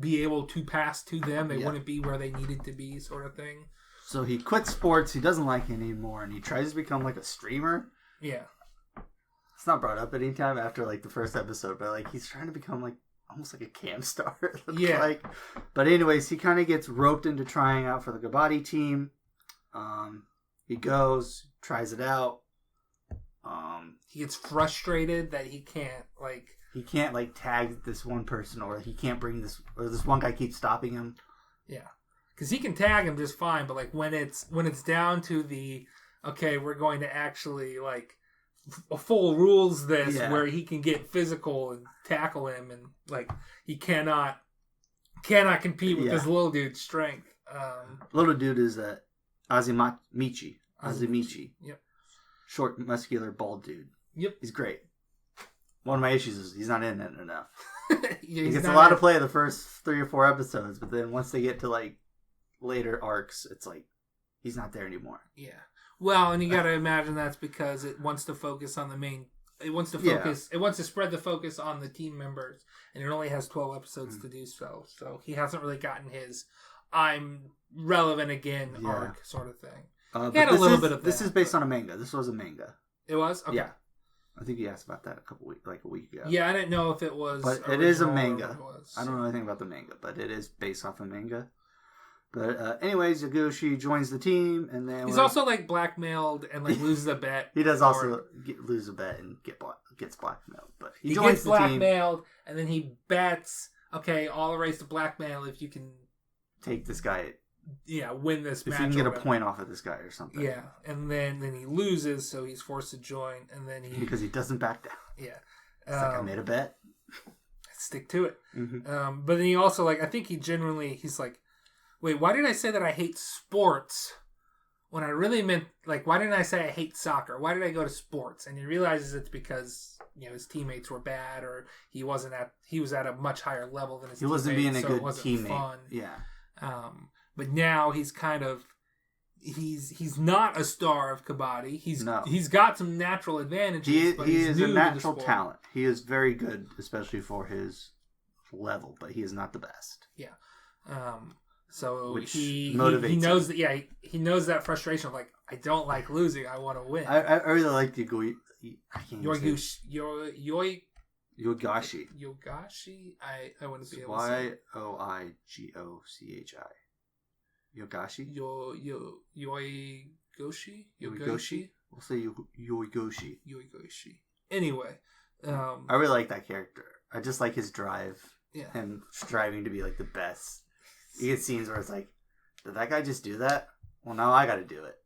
be able to pass to them. They wouldn't be where they needed to be, sort of thing. So he quits sports. He doesn't like it anymore, and he tries to become like a streamer. Yeah. It's not brought up any time after like the first episode, but like he's trying to become like almost like a cam star. Like. But anyways, he kind of gets roped into trying out for the Kabaddi team. He goes, tries it out. He gets frustrated that he can't tag this one person, or he can't bring this, or this one guy keeps stopping him. Yeah, because he can tag him just fine, but like when it's down to the we're going to actually like full rules where he can get physical and tackle him, and like he cannot compete with this little dude's strength. Little dude is Azimichi. Yep. Short, muscular, bald dude. Yep. He's great. one of my issues is he's not in it enough. He gets a lot of play in the first 3 or 4 episodes, but then once they get to like later arcs, it's like he's not there anymore. Yeah. Well, and you got to imagine that's because it wants to focus on the main. It wants to focus. It wants to spread the focus on the team members, and it only has 12 episodes to do so. So he hasn't really gotten his "I'm relevant again" arc sort of thing. He had a little bit of that. This is based on a manga. This was a manga. It was? Okay. Yeah. I think you asked about that a week ago. Yeah, I didn't know if it was. But it is a manga. I don't know anything about the manga, but it is based off a manga. But anyways, Yaguchi joins the team, and then he's also like blackmailed and like loses a bet. He does also lose a bet and gets blackmailed, but he joins gets blackmailed, and then he bets. Okay, I'll erase the blackmail if you can take this guy. Yeah, win this match. If you can get a point off of this guy or something. Yeah, and then he loses, so he's forced to join, and then because he doesn't back down. Yeah, it's like I made a bet. Stick to it. Mm-hmm. But then he also like I think he's like. Wait, why did I say that I hate sports when I really meant, like, why didn't I say I hate soccer? Why did I go to sports? And he realizes it's because, his teammates were bad or he was at a much higher level than his teammates. He wasn't being a good teammate. Fun. Yeah. But now he's kind of, he's not a star of Kabaddi. He's got some natural advantages, but he is a natural talent. He is very good, especially for his level, but he is not the best. Yeah. So which he knows him. That he knows that frustration of like I don't like losing, I want to win. I really like the Yogashi. I wouldn't be able to say Yoigochi. Yogashi? Yoigoshi? We'll say Yoigoshi. Anyway. I really like that character. I just like his drive. Yeah. And striving to be like the best. You get scenes where it's like, did that guy just do that? Well, now I got to do it.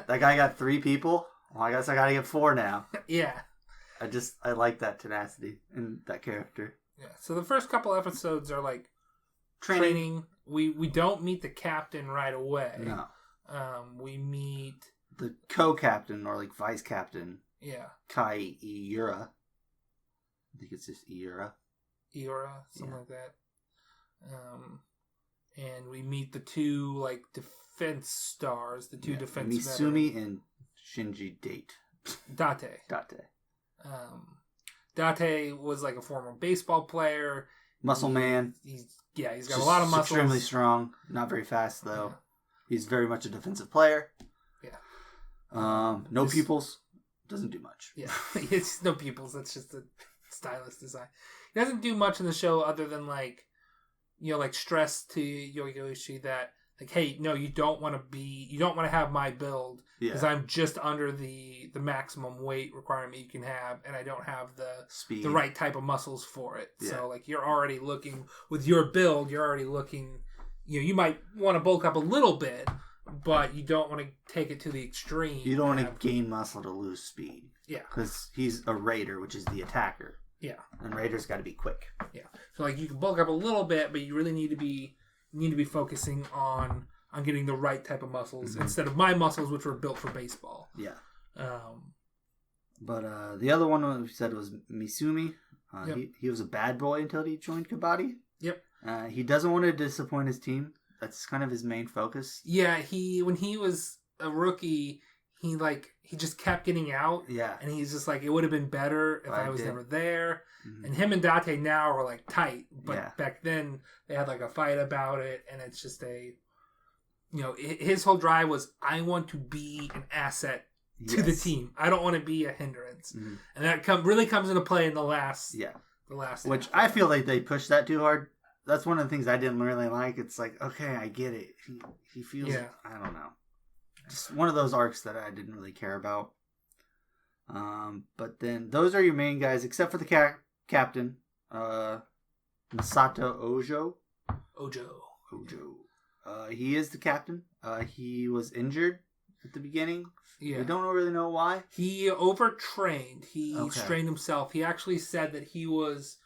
That guy got 3 people. Well, I guess I got to get 4 now. Yeah. I like that tenacity in that character. Yeah. So the first couple episodes are like training. We don't meet the captain right away. No. We meet the co-captain or like vice captain. Yeah. Kai Iura. I think it's just Iura. Something like that. And we meet the 2 like defense stars, the 2 defense Misumi and Shinji Date. Date was like a former baseball player. Muscle man. He's got a lot of muscles. Extremely strong. Not very fast though. Yeah. He's very much a defensive player. Yeah. No pupils. Doesn't do much. Yeah. It's no pupils. That's just a stylist design. He doesn't do much in the show other than like stress to Yoigoshi that like, hey, no, you don't want to have my build because I'm just under the maximum weight requirement you can have, and I don't have the speed, the right type of muscles for it. Yeah. So like you're already looking with your build, you might want to bulk up a little bit, but you don't want to take it to the extreme. You don't want to gain muscle to lose speed. Yeah, because he's a raider, which is the attacker. Yeah, and raiders got to be quick. Yeah, so like you can bulk up a little bit, but you really need to be focusing on getting the right type of muscles instead of my muscles, which were built for baseball. Yeah. But the other one we said was Misumi. Yep. He was a bad boy until he joined Kabaddi. Yep. He doesn't want to disappoint his team. That's kind of his main focus. Yeah. When he was a rookie, he just kept getting out. Yeah. And he's just like, it would have been better if I was never there. Mm-hmm. And him and Date now are like tight. But back then they had like a fight about it. And it's just his whole drive was, I want to be an asset to the team. I don't want to be a hindrance. Mm-hmm. And that really comes into play in the last. Yeah. Which I feel like they pushed that too hard. That's one of the things I didn't really like. It's like, okay, I get it. He feels, I don't know. Just one of those arcs that I didn't really care about. But then those are your main guys, except for the captain, Masato Ojo. He is the captain. He was injured at the beginning. Yeah. We don't really know why. He overtrained. He strained himself. He actually said that he was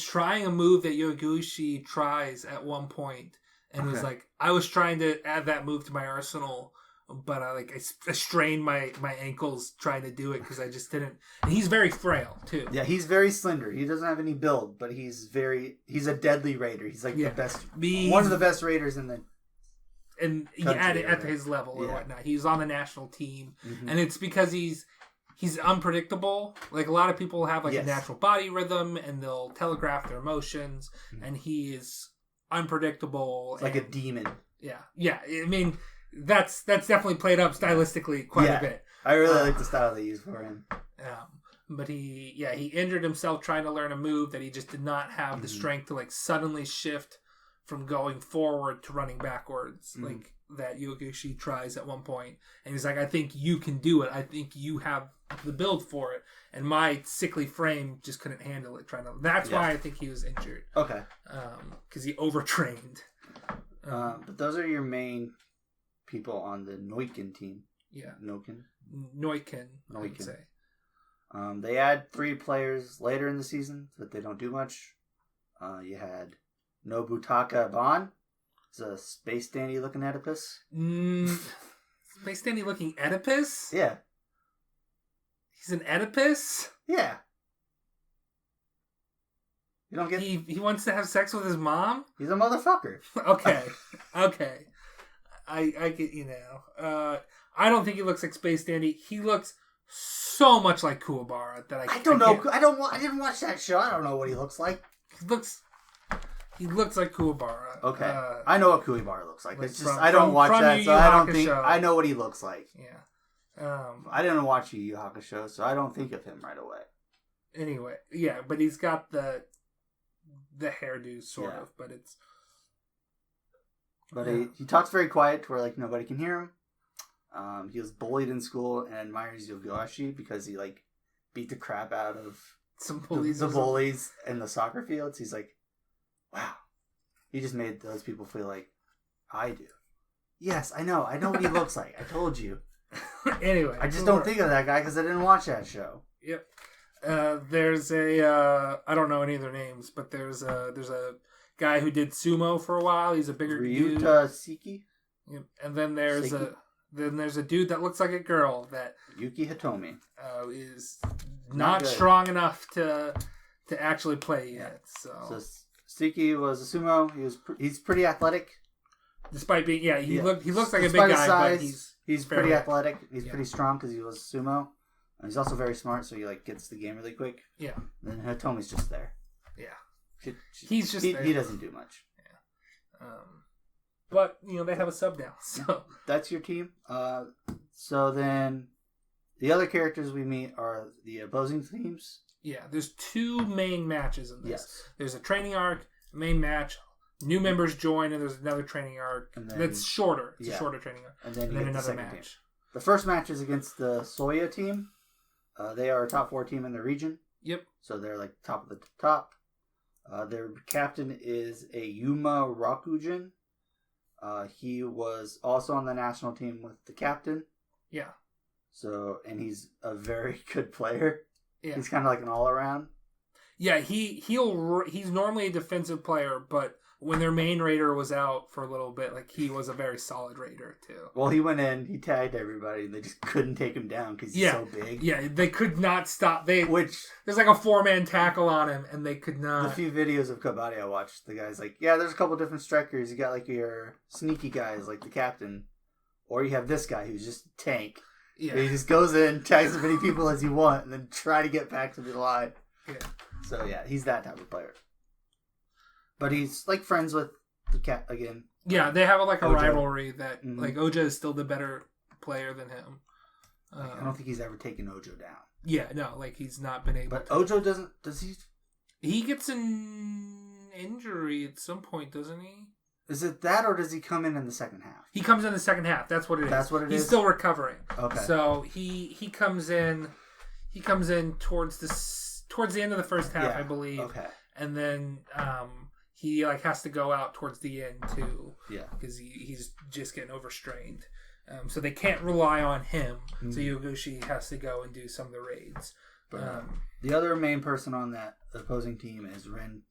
trying a move that Yoguchi tries at one point, and was like, I was trying to add that move to my arsenal. but I strained my ankles trying to do it because I just didn't. And he's very frail too. Yeah, he's very slender. He doesn't have any build, but he's a deadly raider. He's like the best, one of the best raiders in the. And at his level or whatnot, he's on the national team, and it's because he's unpredictable. Like a lot of people have a natural body rhythm, and they'll telegraph their emotions, and he is unpredictable. It's like a demon. Yeah. I mean, that's definitely played up stylistically quite a bit. I really like the style they use for him. But he injured himself trying to learn a move that he just did not have the strength to suddenly shift from going forward to running backwards, like that Yoguchi tries at one point. And he's like, I think you can do it. I think you have the build for it. And my sickly frame just couldn't handle it. That's why I think he was injured. Okay. Because he overtrained. But those are your main people on the Noiken team. Yeah. Noiken, I would say. They add 3 players later in the season, but they don't do much. You had Nobutaka Ban. It's a space dandy looking Oedipus. Space dandy looking Oedipus? Yeah. He's an Oedipus? Yeah. You don't get. He wants to have sex with his mom? He's a motherfucker. Okay. I get I don't think he looks like Space Dandy. He looks so much like Kuwabara that I don't know. I didn't watch that show. I don't know what he looks like. He looks like Kuwabara. Okay. I know what Kuwabara looks like. It's just I don't watch that, so I don't think I know what he looks like. Yeah. I didn't watch Yu Yu Hakusho, so I don't think of him right away. Anyway, yeah, but he's got the hairdo sort of, but it's. But he talks very quiet to where nobody can hear him. He was bullied in school and admires Yogashi because he beat the crap out of some bullies. The bullies in the soccer fields. He's like, wow, he just made those people feel like I do. Yes, I know what he looks like. I told you. Anyway, I just don't think of that guy because I didn't watch that show. Yep. There's a I don't know any of their names, but there's a guy who did sumo for a while. He's a bigger dude. Ryuta Siki. Yep. And then there's a dude that looks like a girl that Yuki Hitomi is not strong enough to actually play yet. So Siki was a sumo. He's pretty athletic, despite being he looks like a big guy, size, but he's pretty athletic. He's pretty strong because he was a sumo. And he's also very smart, so he gets the game really quick. Yeah. And then Hitomi's just there. Yeah. He's just there. He doesn't do much. Yeah. But they have a sub now, so that's your team. So then the other characters we meet are the opposing teams. Yeah, there's 2 main matches in this. Yes. There's a training arc, main match. New members join, and there's another training arc that's shorter. It's a shorter training arc, and then another match. Game. The first match is against the Soya team. They are a top 4 team in the region. Yep. So they're top of the top. Their captain is a Yuma Rakujin. He was also on the national team with the captain. Yeah. So, and he's a very good player. Yeah. He's kind of like an all-around. Yeah, he's normally a defensive player, but when their main raider was out for a little bit, he was a very solid raider too. Well, he went in, he tagged everybody, and they just couldn't take him down because he's so big. Yeah, they could not stop. There's a 4-man tackle on him, and they could not. The few videos of Kabaddi I watched, the guy's there's a couple different strikers. You got your sneaky guys, like the captain, or you have this guy who's just a tank. Yeah. He just goes in, tags as many people as you want, and then try to get back to the line. Yeah. So he's that type of player. But he's friends with the cat again. Yeah, they have a rivalry that Oja is still the better player than him. I don't think he's ever taken Ojo down. Yeah, no, he's not been able. But Ojo does he? He gets an injury at some point, doesn't he? Is it that, or does he come in the second half? He comes in the second half. That's what it is. That's what it is? He's still recovering. Okay. So he comes in. He comes in towards the end of the first half, I believe. Okay. And then he has to go out towards the end too. Yeah. Because he's just getting overstrained. So they can't rely on him. Mm-hmm. So Yoguchi has to go and do some of the raids. But the other main person on that opposing team is Ren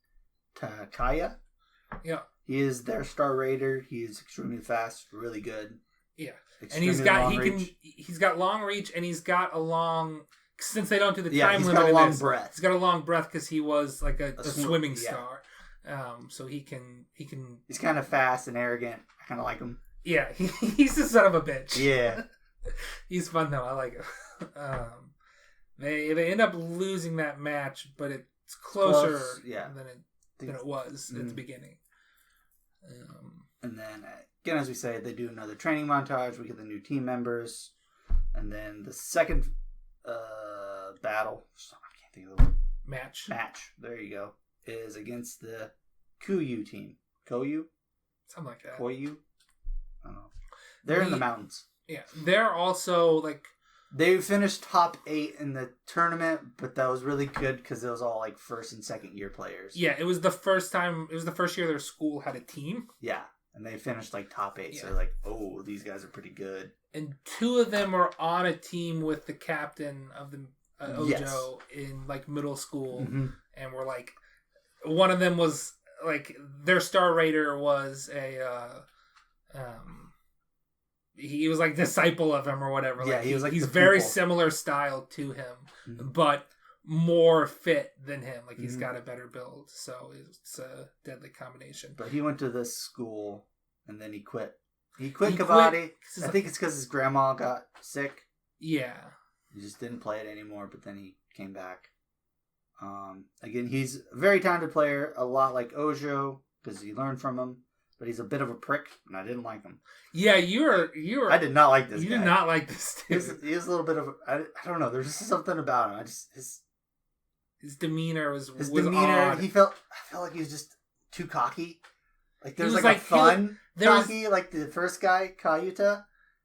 Takaya. Yeah. He is their star raider. He is extremely fast, really good. Yeah, Extremely and he's got long reach, and he's got a long. Since they don't do the time limit, got a long breath. He's got a long breath because he was like a swimming star. So he can. He's kind of fast and arrogant. I kind of like him. Yeah, he's the son of a bitch. Yeah, he's fun though. I like him. They end up losing that match, but it's closer than it was at the beginning. And then again, as we say, they do another training montage. We get the new team members, and then the second battle. I can't think of the word. Match. There you go. Is against the Kuyu team. Koyu? Something like that. Koyu? I don't know. They're in the mountains. Yeah. They're also like... They finished top 8 in the tournament, but that was really good because it was all like first and second year players. Yeah, it was the first year their school had a team. Yeah. And they finished like top 8. Yeah. So they're like, oh, these guys are pretty good. And 2 of them are on a team with the captain of the Ojo in like middle school. Mm-hmm. And we're like... One of them was like their star rater was he was like disciple of him or whatever. Yeah, like, he was like he's very similar style to him, but more fit than him. Like he's got a better build, so it's a deadly combination. But he went to this school and then he quit. He quit Kabaddi. I think it's because his grandma got sick. Yeah, he just didn't play it anymore. But then he came back. Again, he's a very talented player, a lot like Ojo, because he learned from him, but he's a bit of a prick, and I didn't like him. Yeah, you were. I did not like this guy. You did not like this dude. He was a little bit of I don't know, there's just something about him. His demeanor was odd. I felt like he was just too cocky. Like there's like a fun cocky, like the first guy, Kayuta,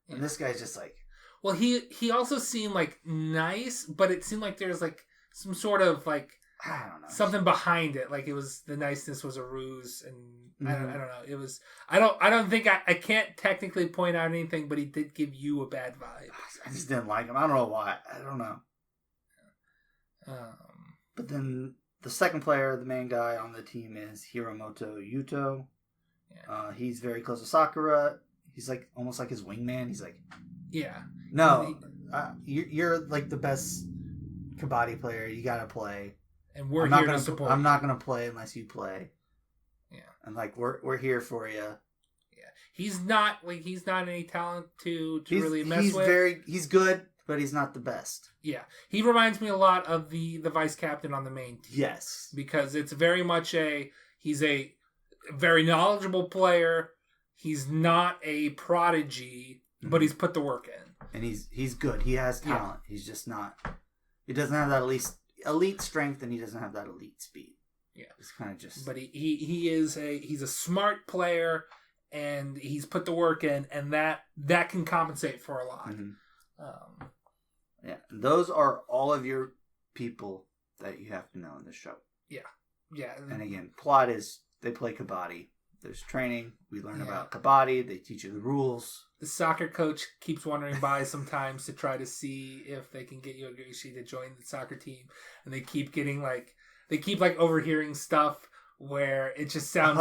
and this guy's just like... Well, he also seemed like nice, but it seemed like there's like some sort of like I don't know, something behind it. Like it was the niceness was a ruse, and I don't know. It was I don't think I can't technically point out anything, but he did give you a bad vibe. I just didn't like him. I don't know why. I don't know. But then the second player, the main guy on the team, is Hiromoto Yuto. Yeah. He's very close to Sakura. He's like almost like his wingman. He's like, no, you're like the best Kabaddi player. You gotta play, and we're here to support. I'm not gonna play unless you play. Yeah, and like we're here for you. Yeah, he's not any talent to really mess with. He's good, but he's not the best. Yeah, he reminds me a lot of the vice captain on the main team. Yes, because it's very much he's a very knowledgeable player. He's not a prodigy, but he's put the work in, and he's good. He has talent. Yeah. He's just not. He doesn't have that elite strength, and he doesn't have that elite speed. Yeah, it's kind of just. But he's a smart player, and he's put the work in, and that can compensate for a lot. Mm-hmm. Yeah, those are all of your people that you have to know in this show. Yeah. And again, plot is they play Kabaddi. There's training. We learn about Kabaddi. They teach you the rules. The soccer coach keeps wandering by sometimes to try to see if they can get Yogishi to join the soccer team. And they keep getting overhearing stuff where it just sounds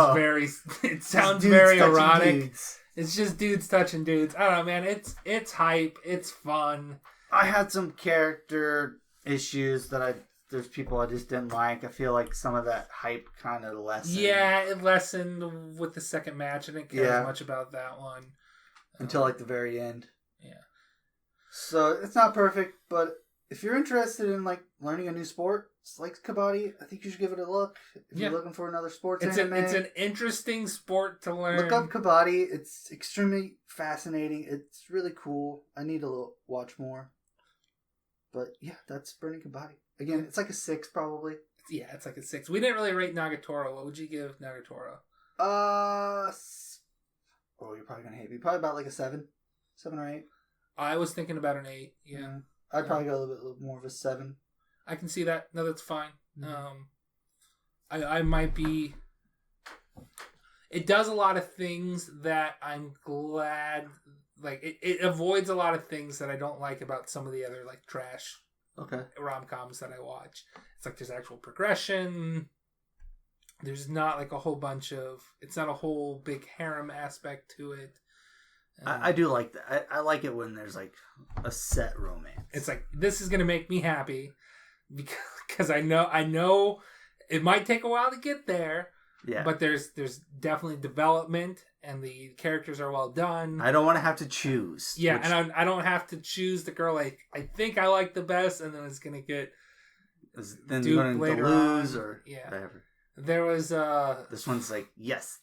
very erotic. It's just dudes touching dudes. I don't know, man. It's hype. It's fun. I had some character issues there's people I just didn't like. I feel like some of that hype kind of lessened. Yeah, it lessened with the second match. I didn't care as much about that one. Until like the very end. Yeah. So it's not perfect, but if you're interested in like learning a new sport, like Kabaddi, I think you should give it a look. If you're looking for another sports anime. It's an interesting sport to learn. Look up Kabaddi. It's extremely fascinating. It's really cool. I need to watch more. But yeah, that's Burning Kabaddi. Again, it's like a 6 probably. Yeah, it's like a 6. We didn't really rate Nagatoro. What would you give Nagatoro? You're probably going to hate me. Probably about like a 7. 7 or 8. I was thinking about an 8, yeah. I'd probably go a little bit more of a 7. I can see that. No, that's fine. I might be... It does a lot of things that I'm glad... Like, it avoids a lot of things that I don't like about some of the other, like, trash rom-coms that I watch. It's like there's actual progression. There's not, like, a whole bunch of... It's not a whole big harem aspect to it. I do like that. I like it when there's like a set romance. It's like, this is gonna make me happy because I know it might take a while to get there. Yeah. But there's definitely development, and the characters are well done. I don't want to have to choose. Yeah, and I don't have to choose the girl I think I like the best, and then it's gonna get then you're going to lose on, or whatever. There was this one's like, yes,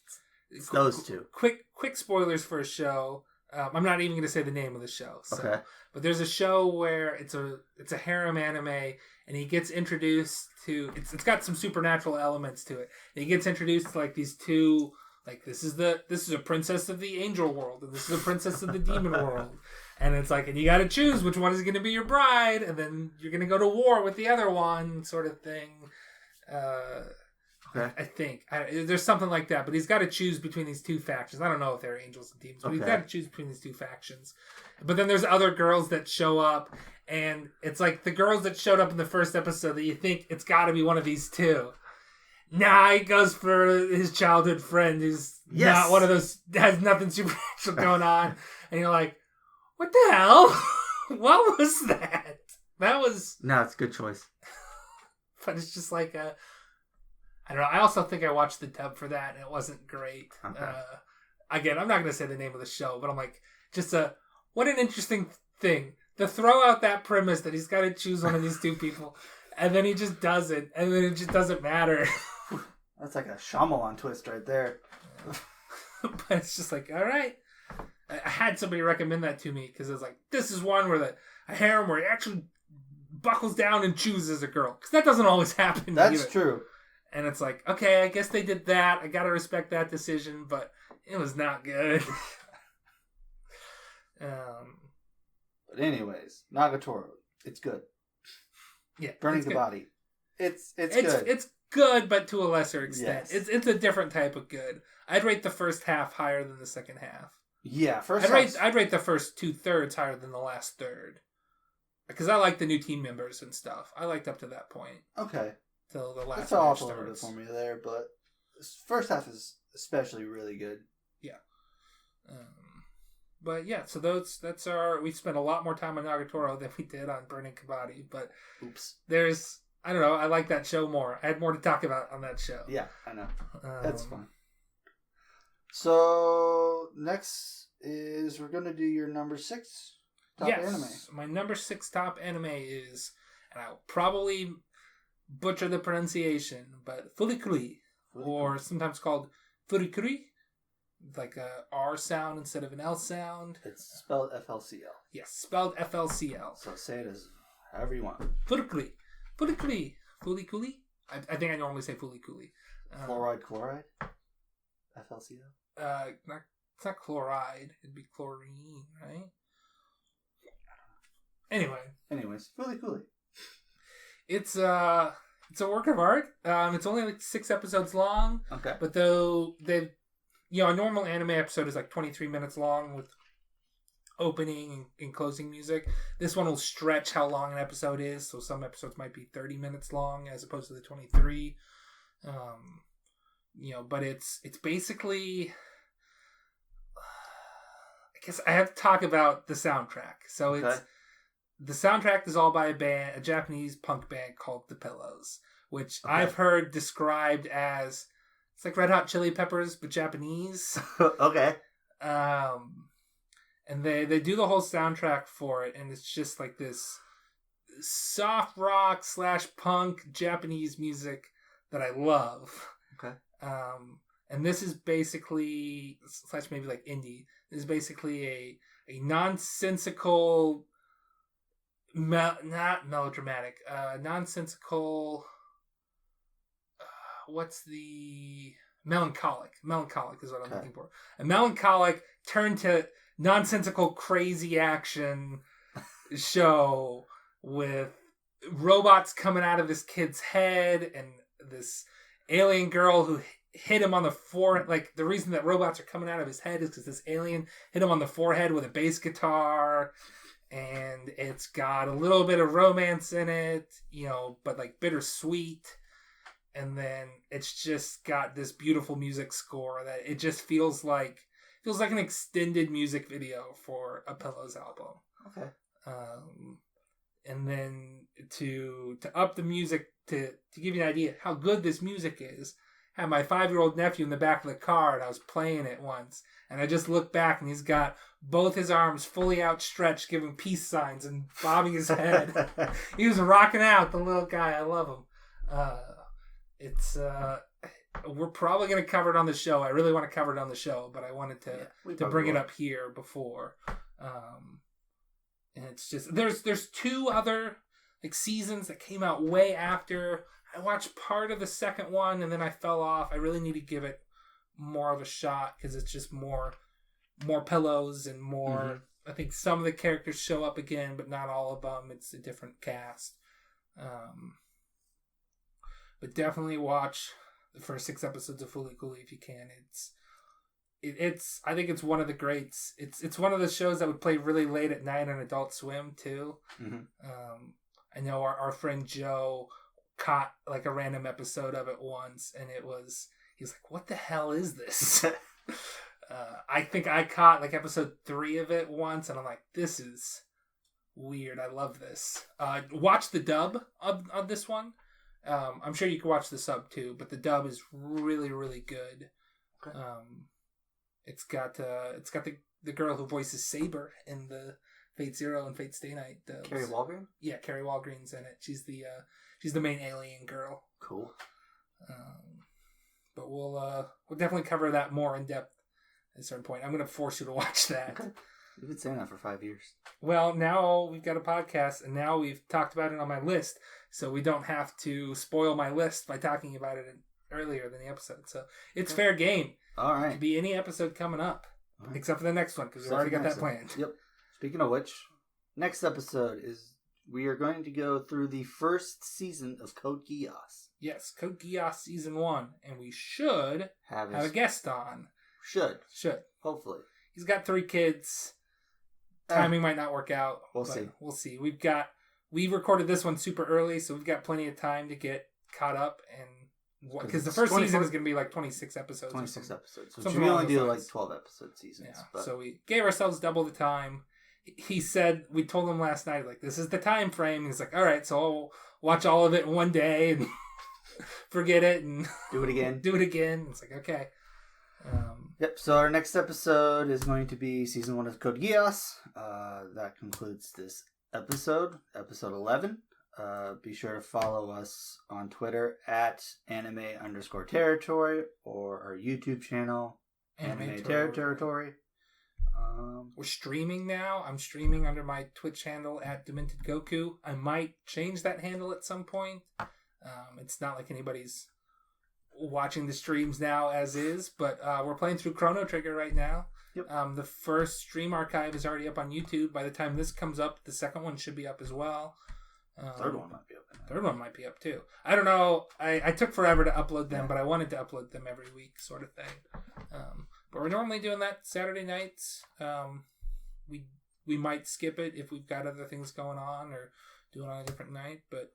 it's those two. Quick spoilers for a show. I'm not even gonna say the name of the show. So. Okay. But there's a show where it's a harem anime, and he gets introduced to it's got some supernatural elements to it. And he gets introduced to like these two, like this is a princess of the angel world, and this is a princess of the demon world, and it's like, and you got to choose which one is going to be your bride, and then you're going to go to war with the other one, sort of thing. Okay. I think there's something like that, but he's got to choose between these two factions. I don't know if they're angels and demons, but he's got to choose between these two factions. But then there's other girls that show up, and it's like the girls that showed up in the first episode that you think it's got to be one of these two. Nah, he goes for his childhood friend who's not one of those, has nothing supernatural going on. And you're like, what the hell? What was that? That was... No, it's a good choice. But it's just like I don't know. I also think I watched the dub for that, and it wasn't great. Okay. Again, I'm not going to say the name of the show, but I'm like, what an interesting thing. To throw out that premise that he's got to choose one of these two people, and then he just does it, and then it just doesn't matter. That's like a Shyamalan twist right there. But it's just like, all right. I had somebody recommend that to me, because it was like, this is one where a harem where he actually buckles down and chooses a girl. Because that doesn't always happen. That's either. True. And it's like, okay, I guess they did that. I gotta respect that decision, but it was not good. But anyways, Nagatoro, it's good. Yeah, Burning the Body, it's good. It's good, but to a lesser extent. Yes. It's a different type of good. I'd rate the first half higher than the second half. Yeah, I'd rate the first 2/3 higher than the last third, because I like the new team members and stuff. I liked up to that point. Okay. Till the last. It's off a little bit for me there, but first half is especially really good. Yeah. But yeah, so that's we spent a lot more time on Nagatoro than we did on Burning Kabaddi, but oops. I don't know, I like that show more. I had more to talk about on that show. Yeah, I know. That's fun. So next is we're gonna do your number 6 top anime. My number 6 top anime is, and I'll probably butcher the pronunciation, but Furikuri, or sometimes called Furikuri, like a R sound instead of an L sound. It's spelled FLCL. Yes, spelled FLCL. So say it as however you want. Furikuri. Furikuri. I think I normally say Furikuri. Chloride. FLCL. It's not chloride. It'd be chlorine, right? Anyways, Furikuri. It's a work of art. It's only like 6 episodes long. Okay. But though a normal anime episode is like 23 minutes long with opening and closing music. This one will stretch how long an episode is. So some episodes might be 30 minutes long as opposed to the 23. But it's basically, I guess I have to talk about the soundtrack. So the soundtrack is all by a Japanese punk band called The Pillows, which I've heard described as, it's like Red Hot Chili Peppers, but Japanese. Okay. And they do the whole soundtrack for it, and it's just like this soft rock / punk Japanese music that I love. Okay. And this is basically / maybe like indie. This is basically a nonsensical, not melodramatic, nonsensical. What's the melancholic? Melancholic is what I'm looking for. A melancholic turn to nonsensical, crazy action show with robots coming out of this kid's head and this alien girl who hit him on the forehead. Like, the reason that robots are coming out of his head is because this alien hit him on the forehead with a bass guitar, and it's got a little bit of romance in it, but like bittersweet. And then it's just got this beautiful music score that it just feels like feels like an extended music video for a Pillows album. Okay. And then to up the music, to give you an idea how good this music is, I had my 5-year-old nephew in the back of the car, and I was playing it once, and I just looked back, and he's got both his arms fully outstretched, giving peace signs and bobbing his head. He was rocking out, the little guy. I love him. We're probably going to cover it on the show. I really want to cover it on the show, but I wanted to bring it up here before. And it's just there's 2 other like seasons that came out way after. I watched part of the second one and then I fell off. I really need to give it more of a shot because it's just more pillows and more. Mm-hmm. I think some of the characters show up again, but not all of them. It's a different cast. But definitely watch the first 6 episodes of Fooly Cooly if you can. It's I think it's one of the greats. It's one of the shows that would play really late at night on Adult Swim too. Mm-hmm. I know our friend Joe caught like a random episode of it once, and he was like, "What the hell is this?" I think I caught like episode 3 of it once, and I'm like, "This is weird. I love this." Watch the dub of this one. I'm sure you can watch the sub too, but the dub is really, really good. Okay. It's got the girl who voices Saber in the Fate Zero and Fate Stay Night dubs. Carrie Walgreen? Yeah, Carrie Walgreen's in it. She's the main alien girl. Cool. But we'll definitely cover that more in depth at a certain point. I'm going to force you to watch that. Okay. You've been saying that for 5 years. Well, now we've got a podcast, and now we've talked about it on my list, so we don't have to spoil my list by talking about it earlier than the episode. So it's fair game. All right. It could be any episode coming up, except for the next one, because we've already got that planned. Yep. Speaking of which, next episode we are going to go through the first season of Code Geass. Yes, Code Geass season 1, and we should have a guest on. Should. Hopefully. He's got 3 kids. Timing might not work out. We'll see. We'll see. We recorded this one super early, so we've got plenty of time to get caught up, and because the first season is going to be like 26 episodes. 26 episodes. Which we only do like 12 episode seasons. Yeah. But. So we gave ourselves double the time. He said, we told him last night, like, this is the time frame. He's like, all right, so I'll watch all of it in one day and forget it and do it again. It's like, okay. Yep, so our next episode is going to be season 1 of Code Geass. That concludes this episode 11. Be sure to follow us on Twitter at anime_territory or our YouTube channel, Anime Territory. We're streaming now. I'm streaming under my Twitch handle at Demented Goku. I might change that handle at some point. It's not like anybody's watching the streams now as is, but we're playing through Chrono Trigger right now. Yep. The first stream archive is already up on YouTube. By the time this comes up, the second one should be up as well. Third one might be up. Third one might be up too. I don't know. I took forever to upload them, but I wanted to upload them every week, sort of thing. But we're normally doing that Saturday nights. We might skip it if we've got other things going on, or do it on a different night. But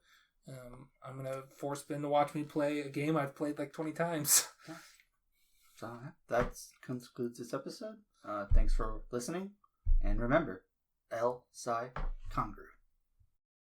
I'm gonna force Ben to watch me play a game I've played like 20 times. So that concludes this episode. Thanks for listening, and remember, El Sai Congress.